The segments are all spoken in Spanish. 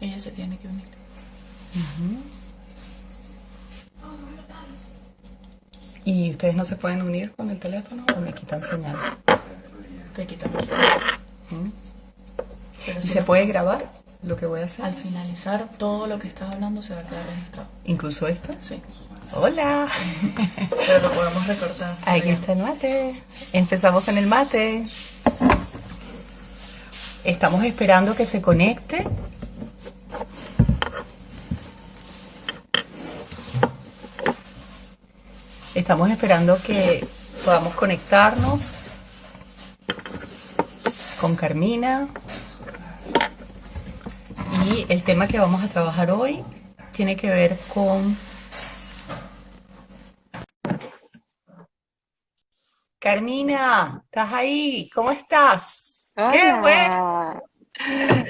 Ella se tiene que unir. ¿Y ustedes no se pueden unir con el teléfono o me quitan señal? Te quitamos. Pero ¿Y si se no, puede grabar lo que voy a hacer? al finalizar todo lo que estás hablando se va a quedar registrado. ¿Incluso esto? Sí. Hola. Pero lo podemos recortar. Aquí está el mate. Empezamos con el mate. Estamos esperando que se conecte. Estamos esperando que podamos conectarnos con Carmina. Y el tema que vamos a trabajar hoy tiene que ver con... Carmina, ¿estás ahí? ¿Cómo estás? ¡Qué bueno! Hola,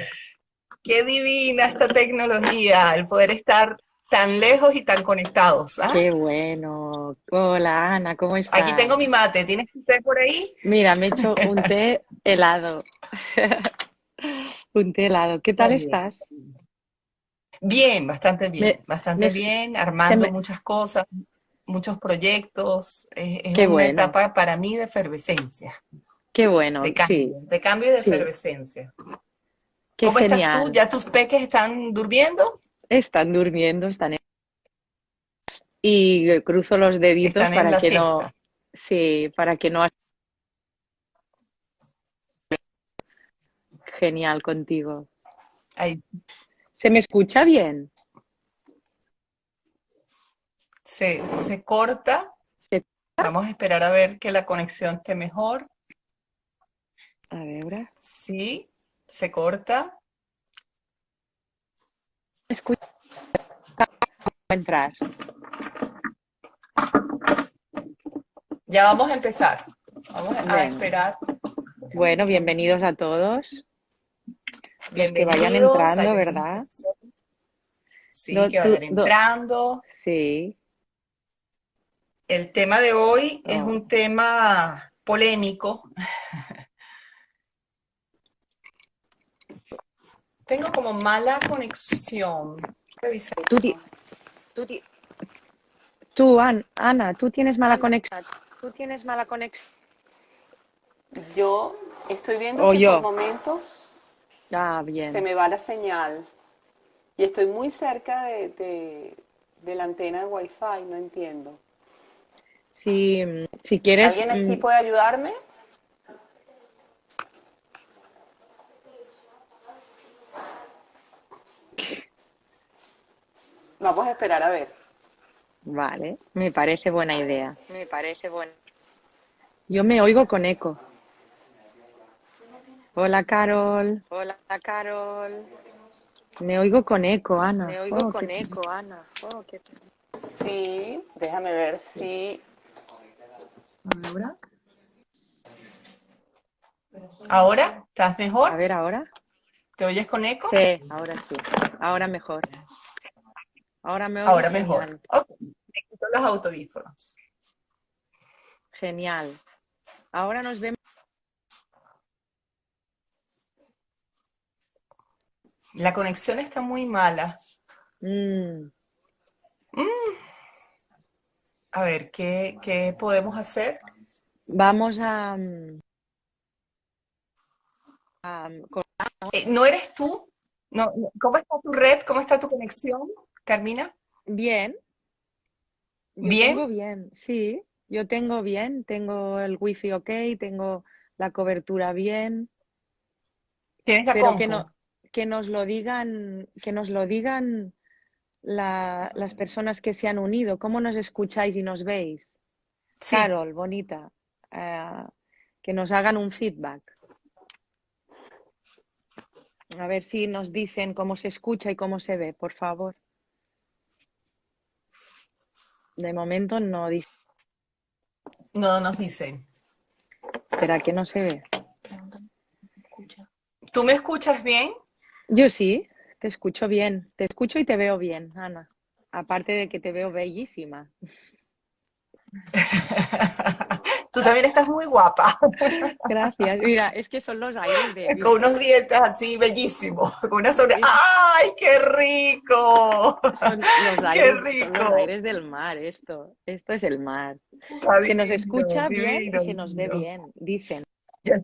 ¡Qué divina esta tecnología! El poder estar tan lejos y tan conectados, ¿ah? qué bueno. Hola Ana, ¿cómo Aquí estás? tengo mi mate. ¿Tienes té por ahí? Mira, me he hecho un té helado. Un té helado. ¿Qué tal Muy bien. estás? Bien, bastante Me, bien. me Bastante s- bien, se armando me, muchas cosas, muchos proyectos. Es qué una bueno, etapa para mí de efervescencia, qué bueno. Sí, de cambio y de sí, efervescencia. qué ¿Cómo estás tú? genial. ¿Ya tus peques están durmiendo? Están durmiendo, y cruzo los deditos Están en para la que no, siesta. sí, para que no. Genial contigo. Ahí ¿Se me escucha bien? se corta. ¿Se- Vamos a esperar a ver que la conexión esté mejor. A ver, ahora. Sí, se corta. ¿Me escucha entrar? Ya vamos a empezar. Vamos a Venga. esperar. Bueno, bienvenidos a todos los que vayan Bienvenidos. Hay entrando, algunas ¿verdad? personas, sí, que vayan Tú, entrando. sí. El tema de hoy es Oh. un tema polémico. Tengo como mala conexión. Revisar. Tú, ti- Ana, tú tienes mala conexión. Tú tienes mala conexión. Yo estoy viendo O que por yo. momentos Ah, se bien. me va la señal y estoy muy cerca de la antena de Wi-Fi, no entiendo. Si quieres, ¿Alguien aquí puede ayudarme? Vamos a esperar a ver. vale, me parece buena idea. Yo me oigo con eco. Hola, Carol. Me oigo con eco, Ana. Oh, qué pena. Sí, déjame ver si... ¿Ahora? ¿Ahora? ¿Estás A mejor? ver, ahora. ¿Te oyes con eco? Sí, ahora sí. Ahora mejor. Ahora me oigo Ahora mejor. genial. Ok, me quito los audífonos. Genial. Ahora nos vemos. La conexión está muy mala. Mm, A ver, ¿qué podemos hacer? vamos con ¿No eres tú? No, ¿cómo está tu red? ¿Cómo está tu conexión, Carmina? bien. Yo ¿Bien? tengo bien, sí. Yo tengo bien. Tengo el wifi ok, tengo la cobertura bien. ¿Tienes la Pero compu? que nos lo digan las personas que se han unido. ¿Cómo nos escucháis y nos veis? Sí. Carol, bonita. eh, que nos hagan un feedback. A ver si nos dicen cómo se escucha y cómo se ve, por favor. De momento no dice. No nos dicen. ¿Será que no se ve? Pregúntame. Escucha. ¿Tú me escuchas bien? Yo sí, te escucho bien. Te escucho y te veo bien, Ana. Aparte de que te veo bellísima. Tú también estás muy guapa, Gracias. Mira, es que son los aires con ¿viste? unos dientes así bellísimos, con una sonrisa. Es- ¡Ay, qué rico! ¡Qué son los rico! aires del mar, esto. Esto es el mar. Está Se nos divino, escucha bien y divino, se nos ve divino. bien, dicen. Yo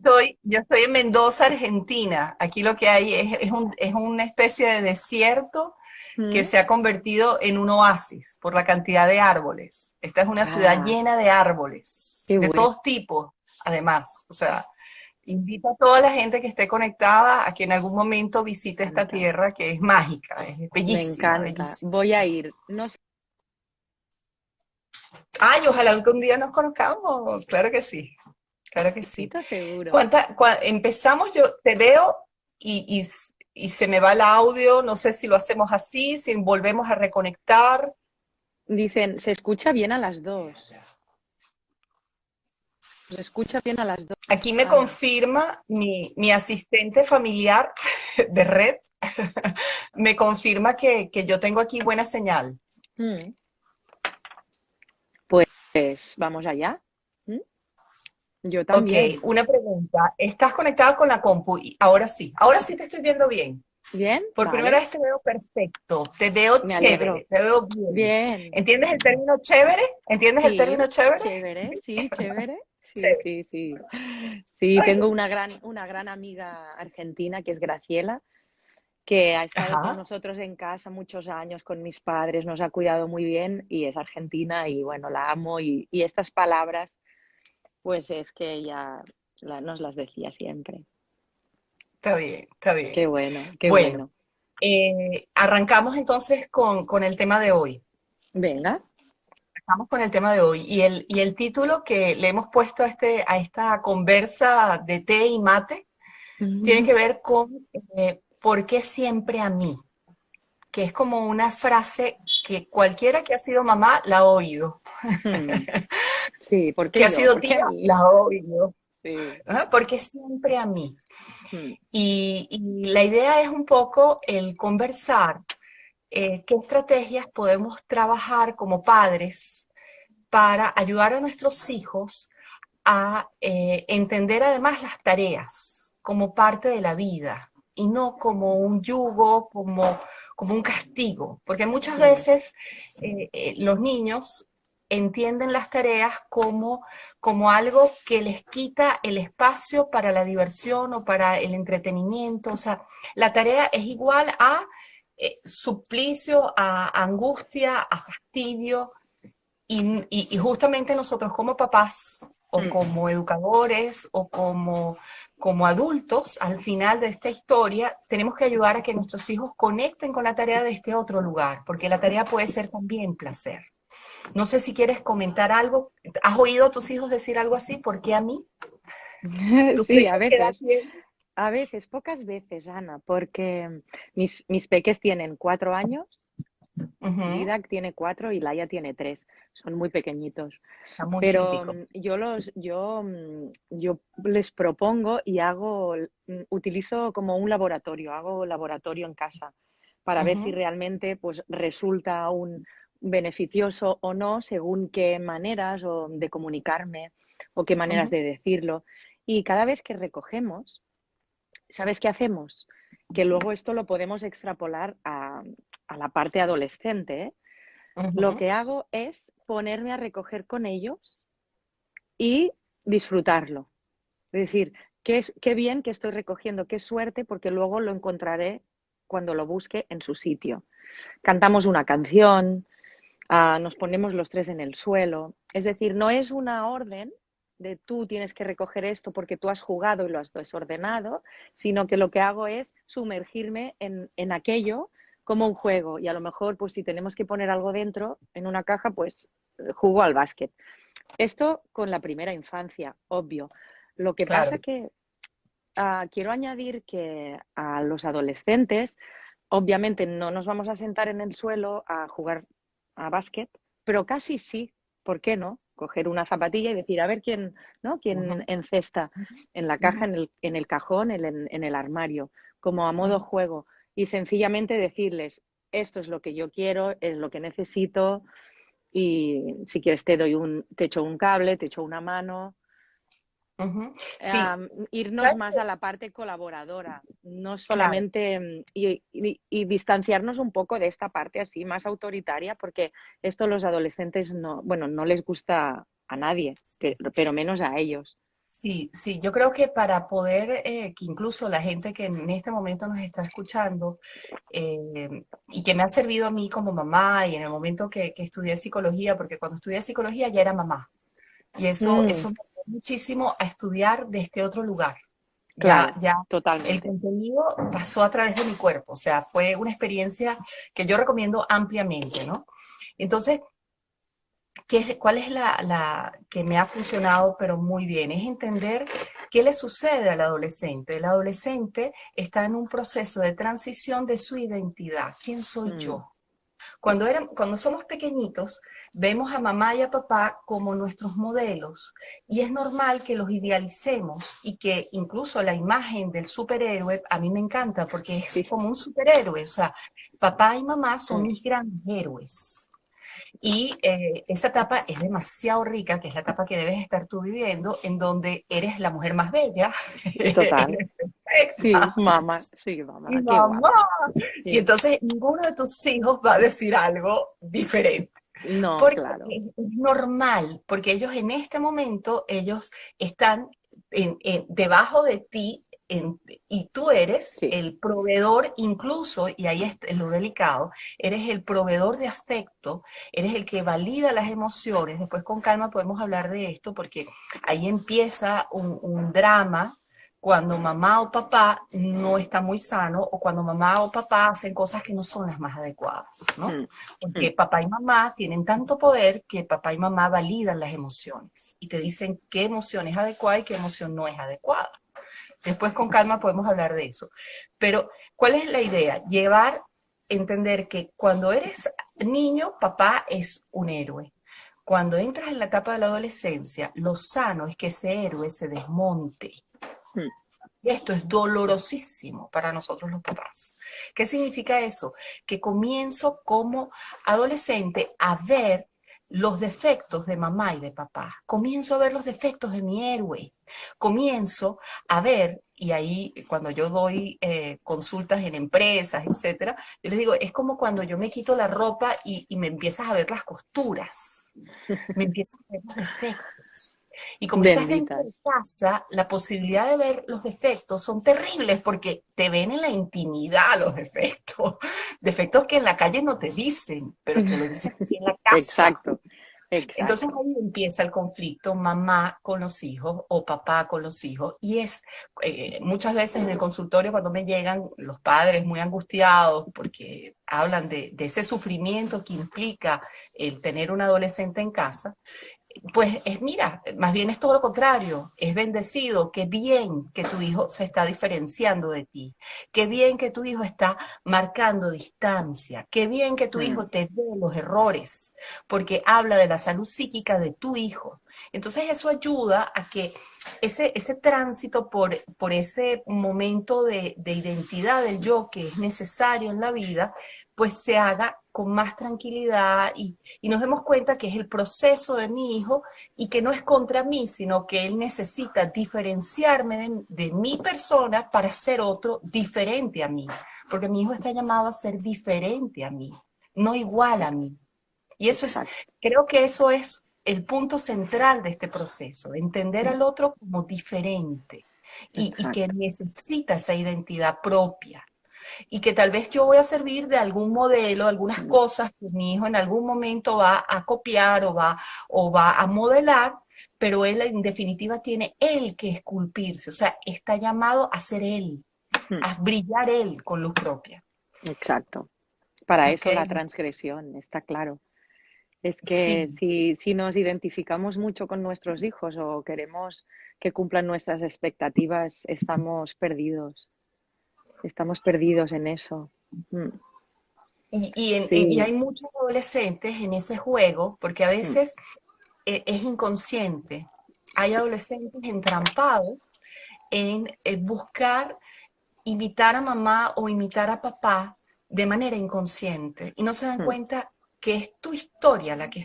estoy en Mendoza, Argentina. Aquí lo que hay es una especie de desierto que ¿Mm? se ha convertido en un oasis por la cantidad de árboles. Esta es una ciudad Ah, llena de árboles, qué de bueno. todos tipos, además. O sea, invito a toda la gente que esté conectada a que en algún momento visite Me esta encanta. tierra que es mágica, es Me bellísima, encanta. bellísima. Voy a ir. No sé Ay, ojalá que un día nos conozcamos. Claro que sí, claro que si sí. seguro. Empezamos, yo te veo y se me va el audio, no sé si lo hacemos así, si volvemos a reconectar. Dicen, se escucha bien a las dos. Se escucha bien a las dos, Aquí me Ana. confirma mi asistente familiar de red, me confirma que yo tengo aquí buena señal. Mm. Pues vamos allá. ¿Mm? Yo Ok, también. una pregunta. ¿Estás conectada con la compu? Ahora sí te estoy viendo bien. ¿Bien? Por primera Vale. vez te veo perfecto, te veo Me alegro. chévere, te veo bien. Bien. ¿Entiendes el término chévere? ¿Entiendes el Sí, término chévere? chévere, sí, chévere. Sí, Chévere. sí, sí. Sí, Ay, tengo una gran amiga argentina que es Graciela, que ha estado con ajá, nosotros en casa muchos años con mis padres, nos ha cuidado muy bien y es argentina y bueno, la amo y estas palabras, pues es que ella nos las decía siempre. está bien, está bien. Qué bueno, qué Bueno, bueno. arrancamos entonces con el tema de hoy. Venga. Arrancamos con el tema de hoy. Y el título que le hemos puesto a esta conversa de té y mate tiene que ver con ¿por qué siempre a mí? Que es como una frase que cualquiera que ha sido mamá la ha oído, Mm, sí, ¿por que qué ha yo? sido ¿Por qué a tía mí? la ha oído. Sí. ¿Ah? Porque siempre a mí. Mm, Y la idea es un poco el conversar qué estrategias podemos trabajar como padres para ayudar a nuestros hijos a entender además las tareas como parte de la vida y no como un yugo, como un castigo, porque muchas mm, veces los niños entienden las tareas como algo que les quita el espacio para la diversión o para el entretenimiento. O sea, la tarea es igual a suplicio, a angustia, a fastidio, y justamente nosotros como papás o mm. como educadores o como adultos, al final de esta historia, tenemos que ayudar a que nuestros hijos conecten con la tarea de este otro lugar, porque la tarea puede ser también placer. No sé si quieres comentar algo. ¿Has oído a tus hijos decir algo así? ¿Por qué a mí? ¿Tus Sí, hijos qué edad tienen? a veces, pocas veces, Ana, porque mis peques tienen 4 años, Ujú. Didac tiene 4 y Laia tiene 3, son muy pequeñitos. Está muy Pero chiquitico. yo les propongo y utilizo como un laboratorio, hago laboratorio en casa para ver si Ujú, realmente pues, resulta un beneficioso o no según qué maneras o de comunicarme o qué maneras ujú, de decirlo. Y cada vez que recogemos, ¿sabes qué hacemos? Que luego esto lo podemos extrapolar a la parte adolescente, ¿eh? Lo ujú. que hago es ponerme a recoger con ellos y disfrutarlo. Es decir, qué bien que estoy recogiendo, qué suerte, porque luego lo encontraré cuando lo busque en su sitio. Cantamos una canción, nos ponemos los tres en el suelo. Es decir, no es una orden de tú tienes que recoger esto porque tú has jugado y lo has desordenado, sino que lo que hago es sumergirme en aquello como un juego. Y a lo mejor, pues si tenemos que poner algo dentro, en una caja, pues jugo al básquet. Esto con la primera infancia, obvio. Lo que pasa Claro. que quiero añadir que a los adolescentes, obviamente no nos vamos a sentar en el suelo a jugar a básquet, pero casi sí. ¿Por qué no? Coger una zapatilla y decir, a ver quién, ¿no? Ujú, Quién encesta en la ujú, caja, en el cajón, en el armario, como a modo ujú. juego. Y sencillamente decirles, esto es lo que yo quiero, es lo que necesito, y si quieres te echo un cable, te echo una mano, Ujú. Sí, irnos ¿sabes más qué? a la parte colaboradora, no Claro. solamente y distanciarnos un poco de esta parte así más autoritaria, porque esto los adolescentes no, bueno, no les gusta a nadie, pero menos a ellos. Sí, sí, yo creo que para poder, que incluso la gente que en este momento nos está escuchando, y que me ha servido a mí como mamá y en el momento que estudié psicología, porque cuando estudié psicología ya era mamá, y Mm, eso me ayudó muchísimo a estudiar desde otro lugar. claro, Ya el totalmente. contenido pasó a través de mi cuerpo, o sea, fue una experiencia que yo recomiendo ampliamente, ¿no? Entonces, ¿cuál es la que me ha funcionado pero muy bien? Es entender qué le sucede al adolescente. El adolescente está en un proceso de transición de su identidad. ¿Quién soy Mm, yo? Cuando somos pequeñitos, vemos a mamá y a papá como nuestros modelos y es normal que los idealicemos y que incluso la imagen del superhéroe a mí me encanta porque es sí. como un superhéroe, o sea, papá y mamá son Mm, mis grandes héroes. Y esa etapa es demasiado rica, que es la etapa que debes estar tú viviendo, en donde eres la mujer más bella, total. eres perfecta, Sí, y mamá, qué mamá. guapa. Y Sí. entonces ninguno de tus hijos va a decir algo diferente. No, Porque claro. es normal, porque ellos en este momento, ellos están debajo de ti y tú eres Sí. el proveedor incluso, y ahí es lo delicado, eres el proveedor de afecto, eres el que valida las emociones. Después con calma podemos hablar de esto porque ahí empieza un drama cuando mamá o papá no está muy sano o cuando mamá o papá hacen cosas que no son las más adecuadas, ¿no? Mm, Porque mm, papá y mamá tienen tanto poder que papá y mamá validan las emociones y te dicen qué emoción es adecuada y qué emoción no es adecuada. Después con calma podemos hablar de eso. Pero, ¿cuál es la idea? Entender que cuando eres niño, papá es un héroe. Cuando entras en la etapa de la adolescencia, lo sano es que ese héroe se desmonte. mm, Y esto es dolorosísimo para nosotros los papás. ¿Qué significa eso? Que comienzo como adolescente a ver los defectos de mamá y de papá. Comienzo a ver los defectos de mi héroe. Comienzo a ver, y ahí cuando yo doy consultas en empresas, etcétera, yo les digo, es como cuando yo me quito la ropa y me empiezas a ver las costuras, me empiezas a ver los defectos. Y como estás dentro de benditas. casa, la posibilidad de ver los defectos son terribles porque te ven en la intimidad los defectos. Defectos que en la calle no te dicen, pero te lo dicen aquí en la casa. Exacto, Entonces exacto. ahí empieza el conflicto mamá con los hijos o papá con los hijos. Y es muchas veces en el consultorio cuando me llegan los padres muy angustiados porque hablan de ese sufrimiento que implica el tener un adolescente en casa, pues mira, más bien es todo lo contrario, es bendecido, qué bien que tu hijo se está diferenciando de ti, qué bien que tu hijo está marcando distancia, qué bien que tu Mm, hijo te ve los errores, porque habla de la salud psíquica de tu hijo. Entonces eso ayuda a que ese tránsito por ese momento de identidad del yo que es necesario en la vida, pues se haga con más tranquilidad y nos demos cuenta que es el proceso de mi hijo y que no es contra mí, sino que él necesita diferenciarme de mi persona para ser otro diferente a mí, porque mi hijo está llamado a ser diferente a mí, no igual a mí. Y exacto, creo que eso es el punto central de este proceso, entender mm, al otro como diferente y que exacto. necesita esa identidad propia y que tal vez yo voy a servir de algún modelo, algunas Mm, cosas que mi hijo en algún momento va a copiar o va a modelar, pero él en definitiva tiene él que esculpirse, o sea, está llamado a ser él, mm, a brillar él con luz propia. exacto. Para ¿Ok? eso la transgresión, está claro. Es que Sí, si nos identificamos mucho con nuestros hijos o queremos que cumplan nuestras expectativas, estamos perdidos en eso. Mm, y sí, hay muchos adolescentes en ese juego, porque a mm, veces es inconsciente. Hay adolescentes entrampados en buscar imitar a mamá o imitar a papá de manera inconsciente y no se dan mm, cuenta que es tu historia la que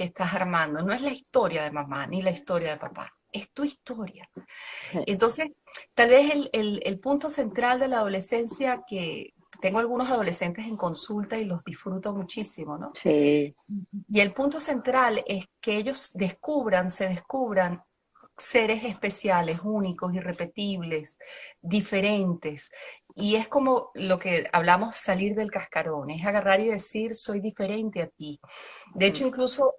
estás armando, no es la historia de mamá ni la historia de papá. es tu historia. Sí. Entonces, tal vez el punto central de la adolescencia, que tengo algunos adolescentes en consulta y los disfruto muchísimo, ¿no? Sí. Y el punto central es que ellos se descubran seres especiales, únicos, irrepetibles, diferentes. Y es como lo que hablamos, salir del cascarón, es agarrar y decir, soy diferente a ti. De hecho, incluso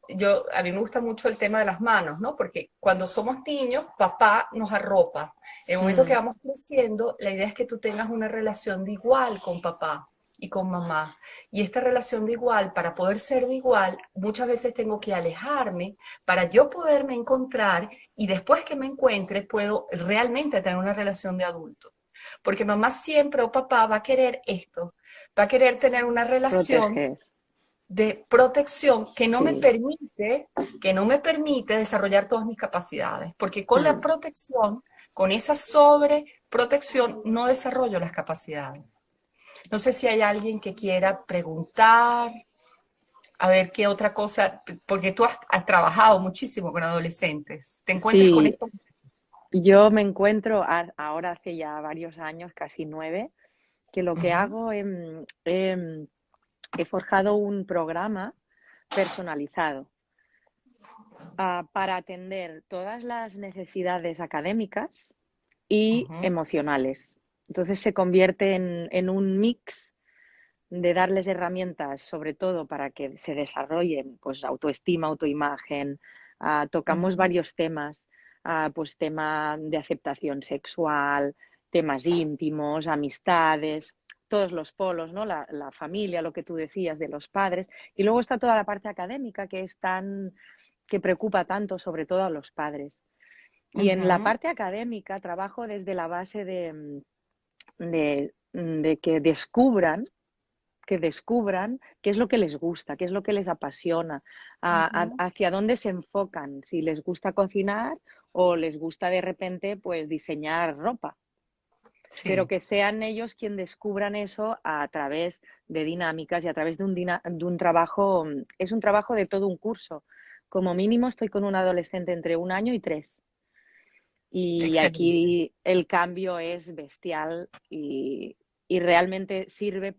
a mí me gusta mucho el tema de las manos, ¿no? Porque cuando somos niños, papá nos arropa. En el momento que vamos creciendo, la idea es que tú tengas una relación de igual con papá y con mamá. Y esta relación de igual, para poder ser de igual, muchas veces tengo que alejarme para yo poderme encontrar y después que me encuentre puedo realmente tener una relación de adulto. Porque mamá siempre o papá va a querer esto, va a querer tener una relación Proteger. de protección que no me Sí. permite desarrollar todas mis capacidades, porque con la protección, con esa sobreprotección, no desarrollo las capacidades. No sé si hay alguien que quiera preguntar, a ver qué otra cosa, porque tú has trabajado muchísimo con adolescentes. ¿Te encuentras con Sí, esto? yo me encuentro ahora hace ya varios años, casi 9, que lo que Ujú, hago, he forjado un programa personalizado para atender todas las necesidades académicas y ujú, emocionales. Entonces se convierte en un mix de darles herramientas, sobre todo para que se desarrollen, pues autoestima, autoimagen. Tocamos ujú, varios temas, pues tema de aceptación sexual, temas íntimos, amistades, todos los polos, ¿no? La familia, lo que tú decías de los padres. Y luego está toda la parte académica que preocupa tanto, sobre todo a los padres. Y en la ujú. parte académica trabajo desde la base de que descubran qué es lo que les gusta, qué es lo que les apasiona, Ujú. hacia dónde se enfocan, si les gusta cocinar o les gusta de repente pues diseñar ropa, pero Sí, que sean ellos quien descubran eso a través de dinámicas y a través de un trabajo, es un trabajo de todo un curso. Como mínimo estoy con un adolescente entre 1 año y 3. Y excelente. aquí el cambio es bestial y realmente sirve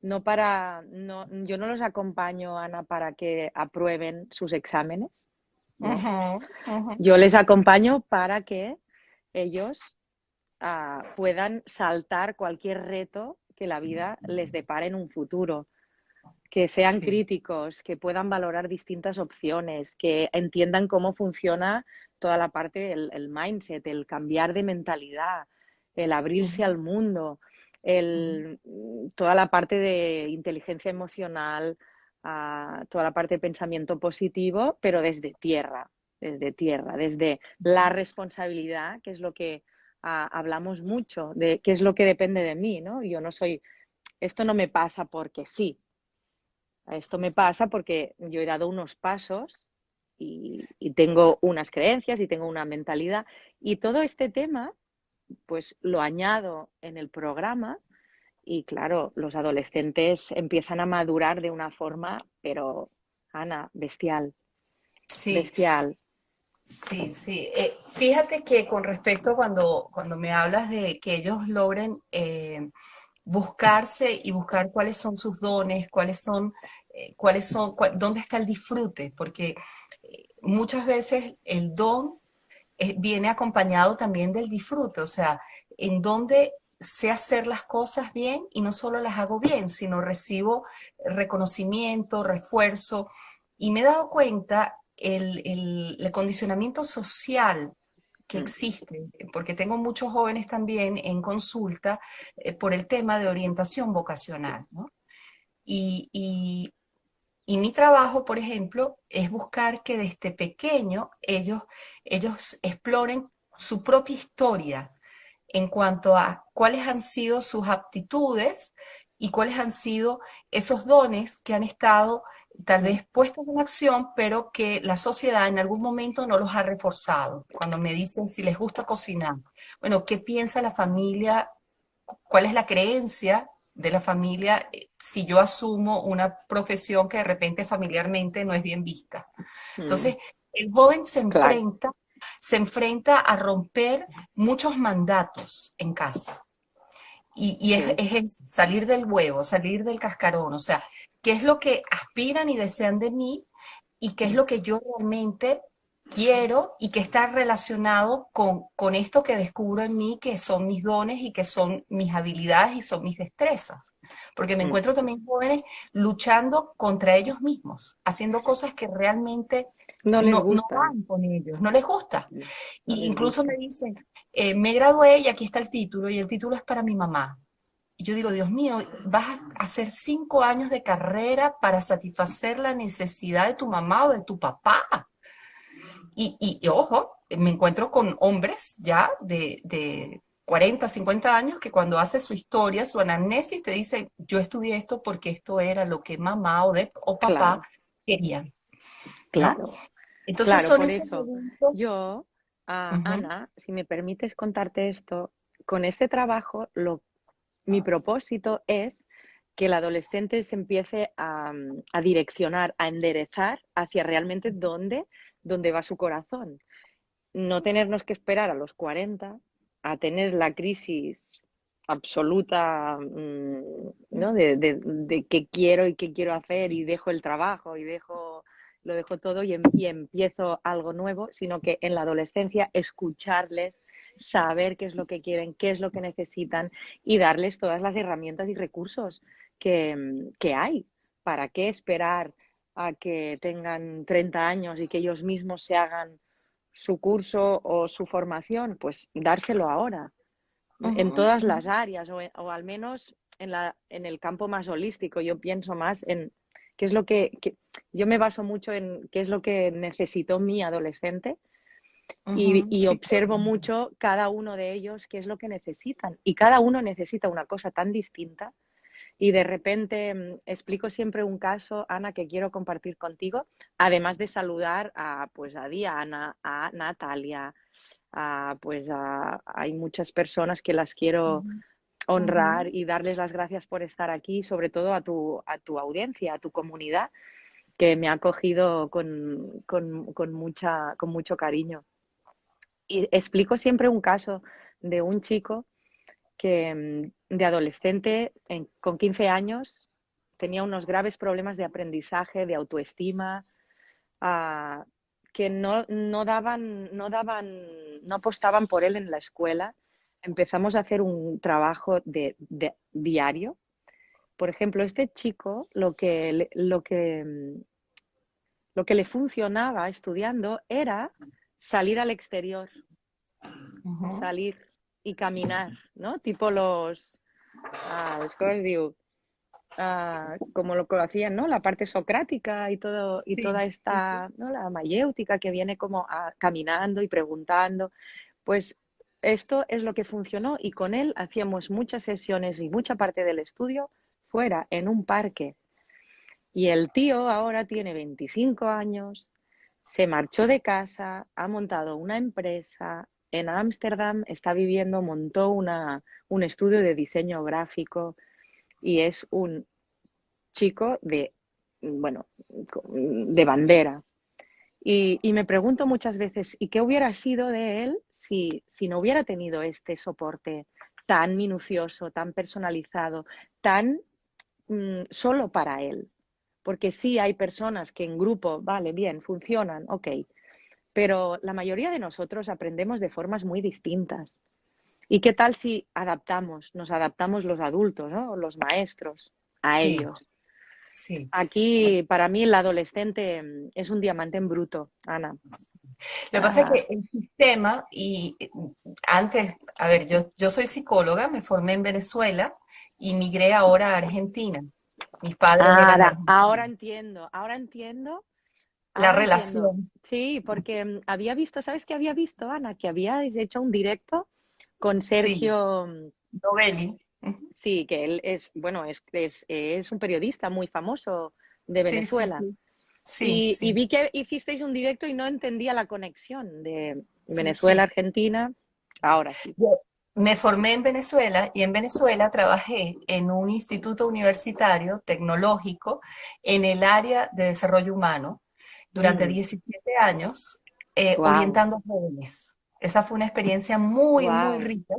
yo no los acompaño, Ana, para que aprueben sus exámenes, no. Ujú, ujú. Yo les acompaño para que ellos puedan saltar cualquier reto que la vida les depare en un futuro, que sean Sí. críticos, que puedan valorar distintas opciones, que entiendan cómo funciona toda la parte el mindset, el cambiar de mentalidad, el abrirse Ujú, al mundo, ujú. toda la parte de inteligencia emocional, toda la parte de pensamiento positivo, pero desde la responsabilidad, que es lo que hablamos mucho, de qué es lo que depende de mí, ¿no? Yo no soy, esto no me pasa porque sí, esto me pasa porque yo he dado unos pasos y tengo unas creencias y tengo una mentalidad. Y todo este tema, pues lo añado en el programa y claro, los adolescentes empiezan a madurar de una forma, pero, Ana, bestial, Sí, bestial. sí, sí. Fíjate que con respecto a cuando me hablas de que ellos logren buscarse y buscar cuáles son sus dones, dónde está el disfrute, porque muchas veces el don viene acompañado también del disfrute, o sea, en donde sé hacer las cosas bien y no solo las hago bien, sino recibo reconocimiento, refuerzo. Y me he dado cuenta el condicionamiento social que Mm. existe, porque tengo muchos jóvenes también en consulta por el tema de orientación vocacional, ¿no? Y, y, y mi trabajo, por ejemplo, es buscar que desde pequeño ellos exploren su propia historia en cuanto a cuáles han sido sus aptitudes y cuáles han sido esos dones que han estado tal Mm. vez puestos en acción, pero que la sociedad en algún momento no los ha reforzado. Cuando me dicen si les gusta cocinar, bueno, ¿qué piensa la familia? ¿Cuál es la creencia de la familia si yo asumo una profesión que de repente familiarmente no es bien vista? Mm. Entonces, el joven se Claro. enfrenta se enfrenta a romper muchos mandatos en casa. Y es salir del huevo, salir del cascarón, o sea, qué es lo que aspiran y desean de mí y qué es lo que yo realmente quiero y que está relacionado con esto que descubro en mí, que son mis dones y que son mis habilidades y son mis destrezas. Porque me encuentro también jóvenes luchando contra ellos mismos, haciendo cosas que realmente No les no gusta. van con ellos, no les gusta. No Y les incluso gusta. me dicen, me gradué y aquí está el título, y el título es para mi mamá. Y yo digo, Dios mío, vas a hacer 5 años de carrera para satisfacer la necesidad de tu mamá o de tu papá. Y ojo, me encuentro con hombres ya de 40, 50 años que cuando hace su historia, su anamnesis, te dice, yo estudié esto porque esto era lo que mamá o papá Claro, querían, ¿no? claro, Entonces claro, son por esos eso. momentos. Yo, Ujú, Ana, si me permites contarte esto, con este trabajo, mi propósito es que el adolescente se empiece a direccionar, a enderezar hacia realmente dónde va su corazón. No tenernos que esperar a los 40 a tener la crisis absoluta, ¿no? De qué quiero y qué quiero hacer y dejo el trabajo y lo dejo todo y empiezo algo nuevo, sino que en la adolescencia escucharles, saber qué es lo que quieren, qué es lo que necesitan y darles todas las herramientas y recursos que hay. ¿Para qué esperar a que tengan 30 años y que ellos mismos se hagan su curso o su formación? Pues dárselo ahora, en ujú, todas ujú, las áreas o al menos en el campo más holístico. Yo pienso más en qué es lo yo me baso mucho en qué es lo que necesitó mi adolescente ujú. y Sí, observo mucho cada uno de ellos qué es lo que necesitan. Y cada uno necesita una cosa tan distinta y de repente explico siempre un caso, Ana, que quiero compartir contigo, además de saludar pues a Diana, a Natalia, hay muchas personas que las quiero ujú, ujú. honrar y darles las gracias por estar aquí, sobre todo a tu audiencia, a tu comunidad, que me ha acogido con mucho cariño. Y explico siempre un caso de un chico que de adolescente, con 15 años, tenía unos graves problemas de aprendizaje, de autoestima, ah, que no apostaban por él en la escuela. Empezamos a hacer un trabajo de diario. Por ejemplo, este chico, lo que le funcionaba estudiando era salir al exterior, Ujú. salir y caminar, ¿no? Tipo ¿cómo os digo? Como lo que hacían, ¿no? La parte socrática y todo, y Sí, toda sí, sí. esta, ¿no? La mayéutica que viene como caminando y preguntando. Pues esto es lo que funcionó y con él hacíamos muchas sesiones y mucha parte del estudio fuera, en un parque. Y el tío ahora tiene 25 años, se marchó de casa, ha montado una empresa en Ámsterdam, está viviendo, montó un estudio de diseño gráfico y es un chico bueno, de bandera. Y me pregunto muchas veces, ¿y qué hubiera sido de él si no hubiera tenido este soporte tan minucioso, tan personalizado, tan solo para él? Porque sí hay personas que en grupo, vale, bien, funcionan, ok, pero la mayoría de nosotros aprendemos de formas muy distintas. ¿Y qué tal si nos adaptamos los adultos, ¿no? Los maestros a Sí, ellos? sí. Aquí, para mí, el adolescente es un diamante en bruto, Ana. Lo que pasa es Ah, que el sistema, y antes, a ver, yo soy psicóloga, me formé en Venezuela y migré ahora a Argentina. Mis padres eran de ahora Argentina. entiendo, La ahora entiendo. relación, Sí, porque había visto, ¿sabes qué había visto, Ana? Que habíais hecho un directo con sí, Sergio, Novelli. Ujú. sí, que él es, bueno, es un periodista muy famoso de Sí, sí, Venezuela. sí. Sí, Y sí, vi que hicisteis un directo y no entendía la conexión de sí, Venezuela, sí. Argentina. Ahora sí. Yo me formé en Venezuela y en Venezuela trabajé en un instituto universitario tecnológico en el área de desarrollo humano durante Mm, 17 años Wow, orientando jóvenes. Esa fue una experiencia muy, muy wow, rica,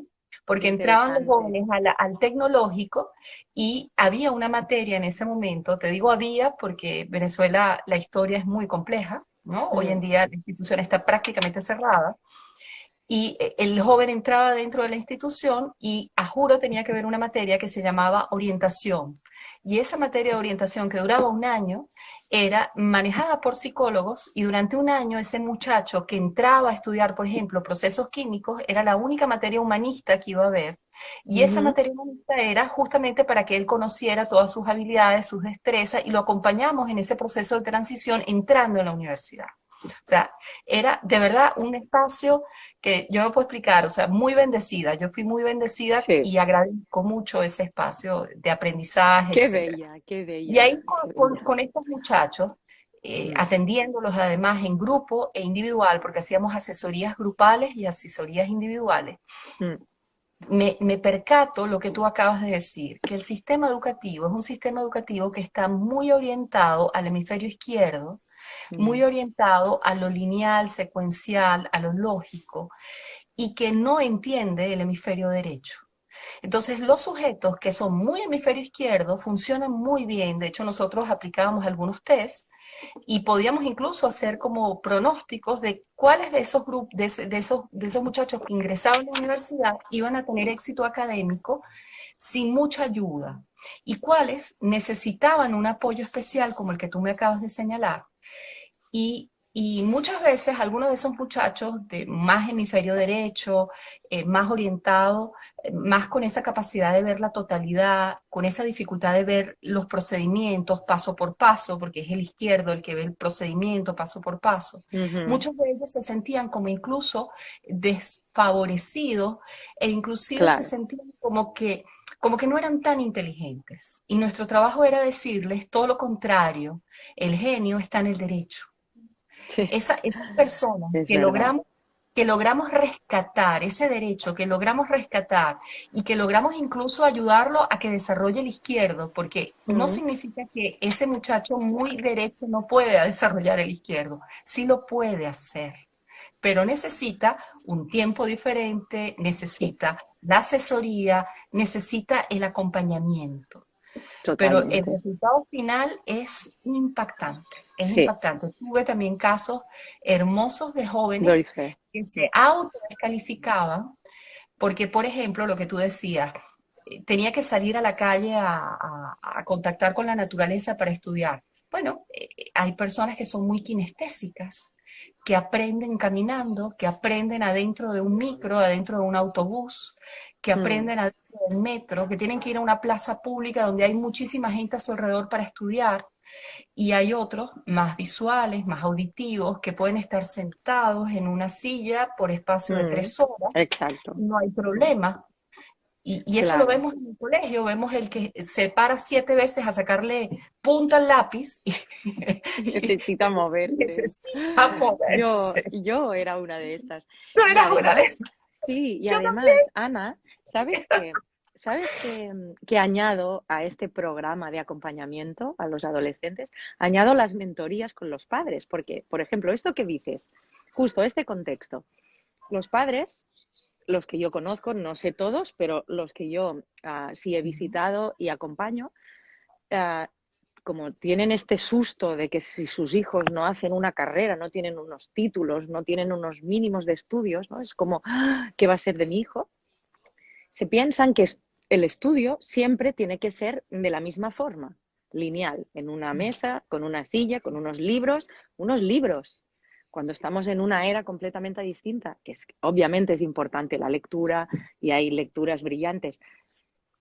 qué porque entraban los interesante. jóvenes al tecnológico y había una materia en ese momento, te digo había porque Venezuela la historia es muy compleja, ¿no? Hoy en Mm, día la institución está prácticamente cerrada y el joven entraba dentro de la institución y a juro tenía que ver una materia que se llamaba orientación. Y esa materia de orientación que duraba un año era manejada por psicólogos y durante un año ese muchacho que entraba a estudiar, por ejemplo, procesos químicos, era la única materia humanista que iba a haber. Y esa ujú. materia humanista era justamente para que él conociera todas sus habilidades, sus destrezas y lo acompañamos en ese proceso de transición entrando en la universidad. O sea, era de verdad un espacio que yo no puedo explicar, o sea, muy bendecida. Yo fui muy bendecida Sí, y agradezco mucho ese espacio de aprendizaje, qué etcétera. bella, qué Y bella, ahí qué bella. con estos muchachos, Mm, atendiéndolos además en grupo e individual, porque hacíamos asesorías grupales y asesorías individuales, mm, me percato lo que tú acabas de decir, que el sistema educativo es un sistema educativo que está muy orientado al hemisferio izquierdo, muy mm, orientado a lo lineal, secuencial, a lo lógico, y que no entiende el hemisferio derecho. Entonces, los sujetos que son muy hemisferio izquierdo funcionan muy bien. De hecho, nosotros aplicábamos algunos tests y podíamos incluso hacer como pronósticos de cuáles de esos grupos, de esos muchachos que ingresaban a la universidad iban a tener éxito académico sin mucha ayuda y cuáles necesitaban un apoyo especial como el que tú me acabas de señalar y muchas veces algunos de esos muchachos de más hemisferio derecho, más orientado, más con esa capacidad de ver la totalidad, con esa dificultad de ver los procedimientos paso por paso, porque es el izquierdo el que ve el procedimiento paso por paso. ujú. Muchos de ellos se sentían como incluso desfavorecidos e inclusive se Claro, sentían como que no eran tan inteligentes. Y nuestro trabajo era decirles todo lo contrario, el genio está en el derecho. sí, Esas personas es verdad. que logramos rescatar, ese derecho que logramos rescatar y que logramos incluso ayudarlo a que desarrolle el izquierdo, porque no Mm, significa que ese muchacho muy derecho no pueda desarrollar el izquierdo, sí lo puede hacer, pero necesita un tiempo diferente, sí, necesita la asesoría, necesita el acompañamiento. Pero el totalmente. resultado final es impactante, es Sí, impactante. Tuve también casos hermosos de doy jóvenes fe. que se autodescalificaban porque, por ejemplo, lo que tú decías, tenía que salir a la calle a contactar con la naturaleza para estudiar. Bueno, hay personas que son muy kinestésicas, que aprenden caminando, que aprenden adentro de un micro, adentro de un autobús, que Mm, aprenden adentro del metro, que tienen que ir a una plaza pública donde hay muchísima gente a su alrededor para estudiar. Y hay otros más visuales, más auditivos, que pueden estar sentados en una silla por espacio de mm, 3 horas, exacto, no hay problema. Y eso lo claro. vemos en el colegio, vemos el que se para 7 veces a sacarle punta al lápiz y Necesita moverse. necesita moverse. Yo era una de estas. No Y era una de además, esas. sí, y Yo también. además, Ana, ¿sabes que añado a este programa de acompañamiento a los adolescentes? Añado las mentorías con los padres, porque, por ejemplo, esto que dices, justo este contexto, los padres, los que yo conozco, no sé todos, pero los que yo sí he visitado y acompaño, ah, como tienen este susto de que si sus hijos no hacen una carrera, no tienen unos títulos, no tienen unos mínimos de estudios, ¿no? Es como, ¿qué va a ser de mi hijo? Se piensan que el estudio siempre tiene que ser de la misma forma, lineal, en una mesa, con una silla, con unos libros. Cuando estamos en una era completamente distinta, obviamente es importante la lectura y hay lecturas brillantes,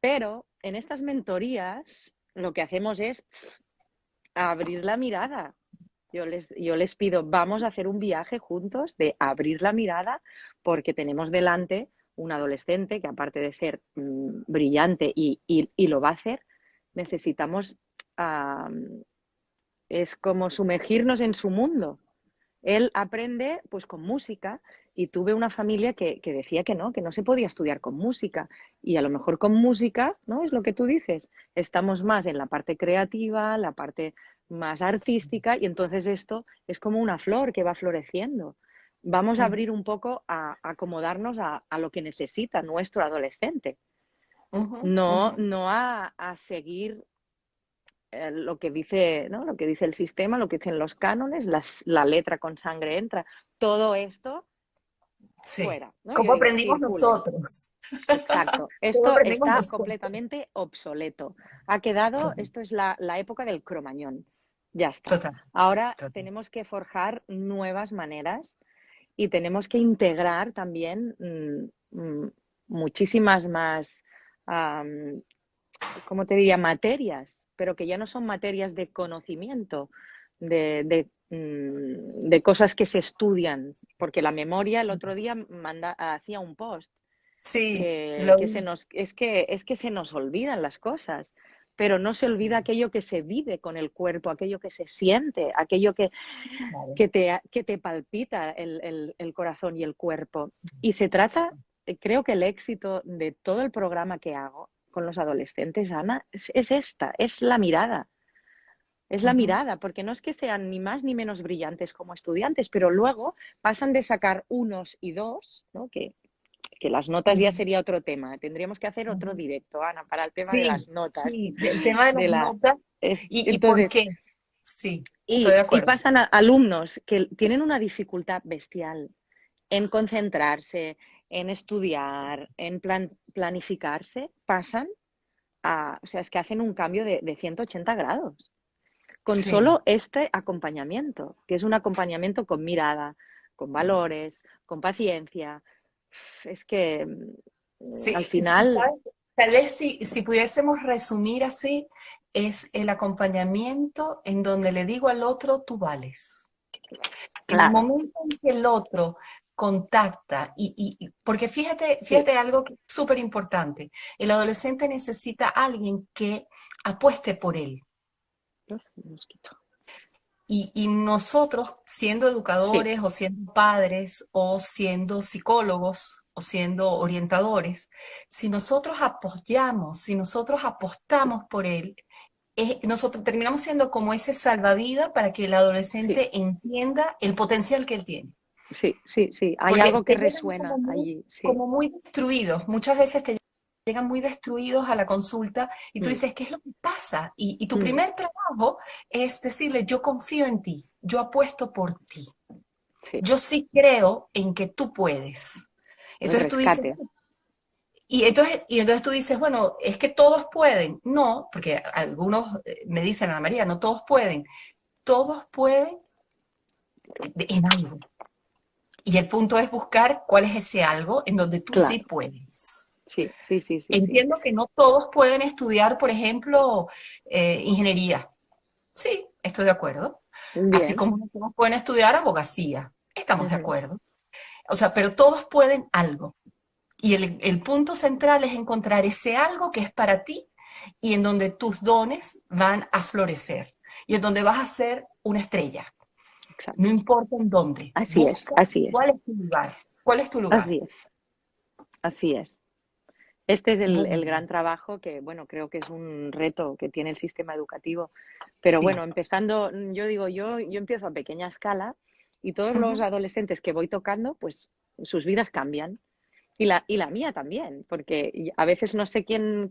pero en estas mentorías lo que hacemos es abrir la mirada. Yo les pido, vamos a hacer un viaje juntos de abrir la mirada porque tenemos delante un adolescente que aparte de ser brillante y lo va a hacer, necesitamos, es como sumergirnos en su mundo. Él aprende pues con música y tuve una familia que decía que no se podía estudiar con música y a lo mejor con música, ¿no? Es lo que tú dices, estamos más en la parte creativa, la parte más artística y entonces esto es como una flor que va floreciendo. vamos a Ujú, abrir un poco a acomodarnos a lo que necesita nuestro adolescente, ujú, no, ujú. no a seguir lo que dice, ¿no? Lo que dice el sistema, lo que dicen los cánones, la letra con sangre entra, todo esto Sí. fuera, ¿no? Yo ¿Cómo digo, aprendimos circule. nosotros? Exacto. ¿Cómo Esto aprendimos está nosotros? completamente obsoleto. Ha quedado, Total, esto es la época del cromañón. Ya está. total, Ahora total. tenemos que forjar nuevas maneras y tenemos que integrar también muchísimas más, am, ¿cómo te diría? Materias, pero que ya no son materias de conocimiento, de cosas que se estudian. Porque la memoria, el otro día hacía un post Sí, que, lo que se vi. nos, es que se nos olvidan las cosas, pero no se olvida Sí, aquello que se vive con el cuerpo, aquello que se siente, aquello claro. que te palpita el corazón y el cuerpo. Y se trata, Sí. creo que el éxito de todo el programa que hago con los adolescentes, Ana, es esta, es la mirada. Es la Ujú. mirada, porque no es que sean ni más ni menos brillantes como estudiantes, pero luego pasan de sacar unos y dos, ¿no? Que las notas ya Ujú, sería otro tema. Tendríamos que hacer otro ujú. directo, Ana, para el tema de Sí, las notas. sí, el tema de las De la, notas y por entonces, qué. Sí, estoy de y acuerdo. pasan a alumnos que tienen una dificultad bestial en concentrarse, en estudiar, en planificarse, pasan o sea, es que hacen un cambio de 180 grados con Sí, solo este acompañamiento, que es un acompañamiento con mirada, con valores, con paciencia. Es que al sí, y final, sabes, tal vez si pudiésemos resumir así, es el acompañamiento en donde le digo al otro, tú vales. En el claro, momento en que el otro contacta, porque fíjate, sí, fíjate algo que es súper importante, el adolescente necesita a alguien que apueste por él. uf, mosquito. Y nosotros, siendo Sí, educadores o siendo padres o siendo psicólogos o siendo orientadores, si nosotros apoyamos, si nosotros apostamos por él, nosotros terminamos siendo como ese salvavidas para que el sí, adolescente entienda el potencial que él tiene. sí, sí, sí. Hay Porque algo que te llegan resuena allí, sí. como muy destruidos. Muchas veces te llegan muy destruidos a la consulta y tú Mm, dices, ¿qué es lo que pasa? Y tu mm, primer trabajo es decirle, yo confío en ti, yo apuesto por ti, sí, yo sí creo en que tú puedes. el Entonces tú dices, rescate. y entonces tú dices, bueno, es que todos pueden. No, porque algunos me dicen, Ana María, no todos pueden en algo. Y el punto es buscar cuál es ese algo en donde tú sí Claro, puedes. sí, sí, sí, sí, sí. Entiendo que no todos pueden estudiar, por ejemplo, ingeniería. Sí, estoy de acuerdo. Así Bien. como no todos pueden estudiar abogacía. Estamos de Ujú, acuerdo. O sea, pero todos pueden algo. Y el punto central es encontrar ese algo que es para ti y en donde tus dones van a florecer y en donde vas a ser una estrella. No exacto. importa en dónde. Así es, Busca así es, cuál es tu lugar. ¿Cuál es tu lugar? así es, así es. Este es el Bueno, gran trabajo que, bueno, creo que es un reto que tiene el sistema educativo. Pero sí. bueno, empezando, yo digo, yo empiezo a pequeña escala y todos los Ujú. adolescentes que voy tocando, pues sus vidas cambian. Y la mía también, porque a veces no sé quién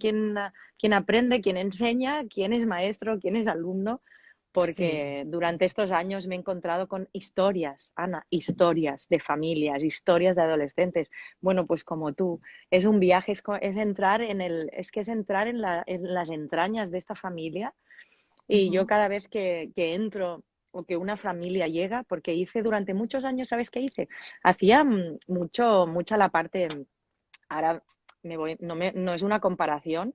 aprende, quién enseña, quién es maestro, quién es alumno, Sí. porque durante estos años me he encontrado con historias, Ana, historias de familias, historias de adolescentes. Bueno, pues como tú, es un viaje, es entrar es entrar en las entrañas de esta familia. Y yo Ujú. cada vez que entro o que una familia llega, porque hice durante muchos años, ¿sabes qué hice? Hacía mucha la parte, ahora no es una comparación,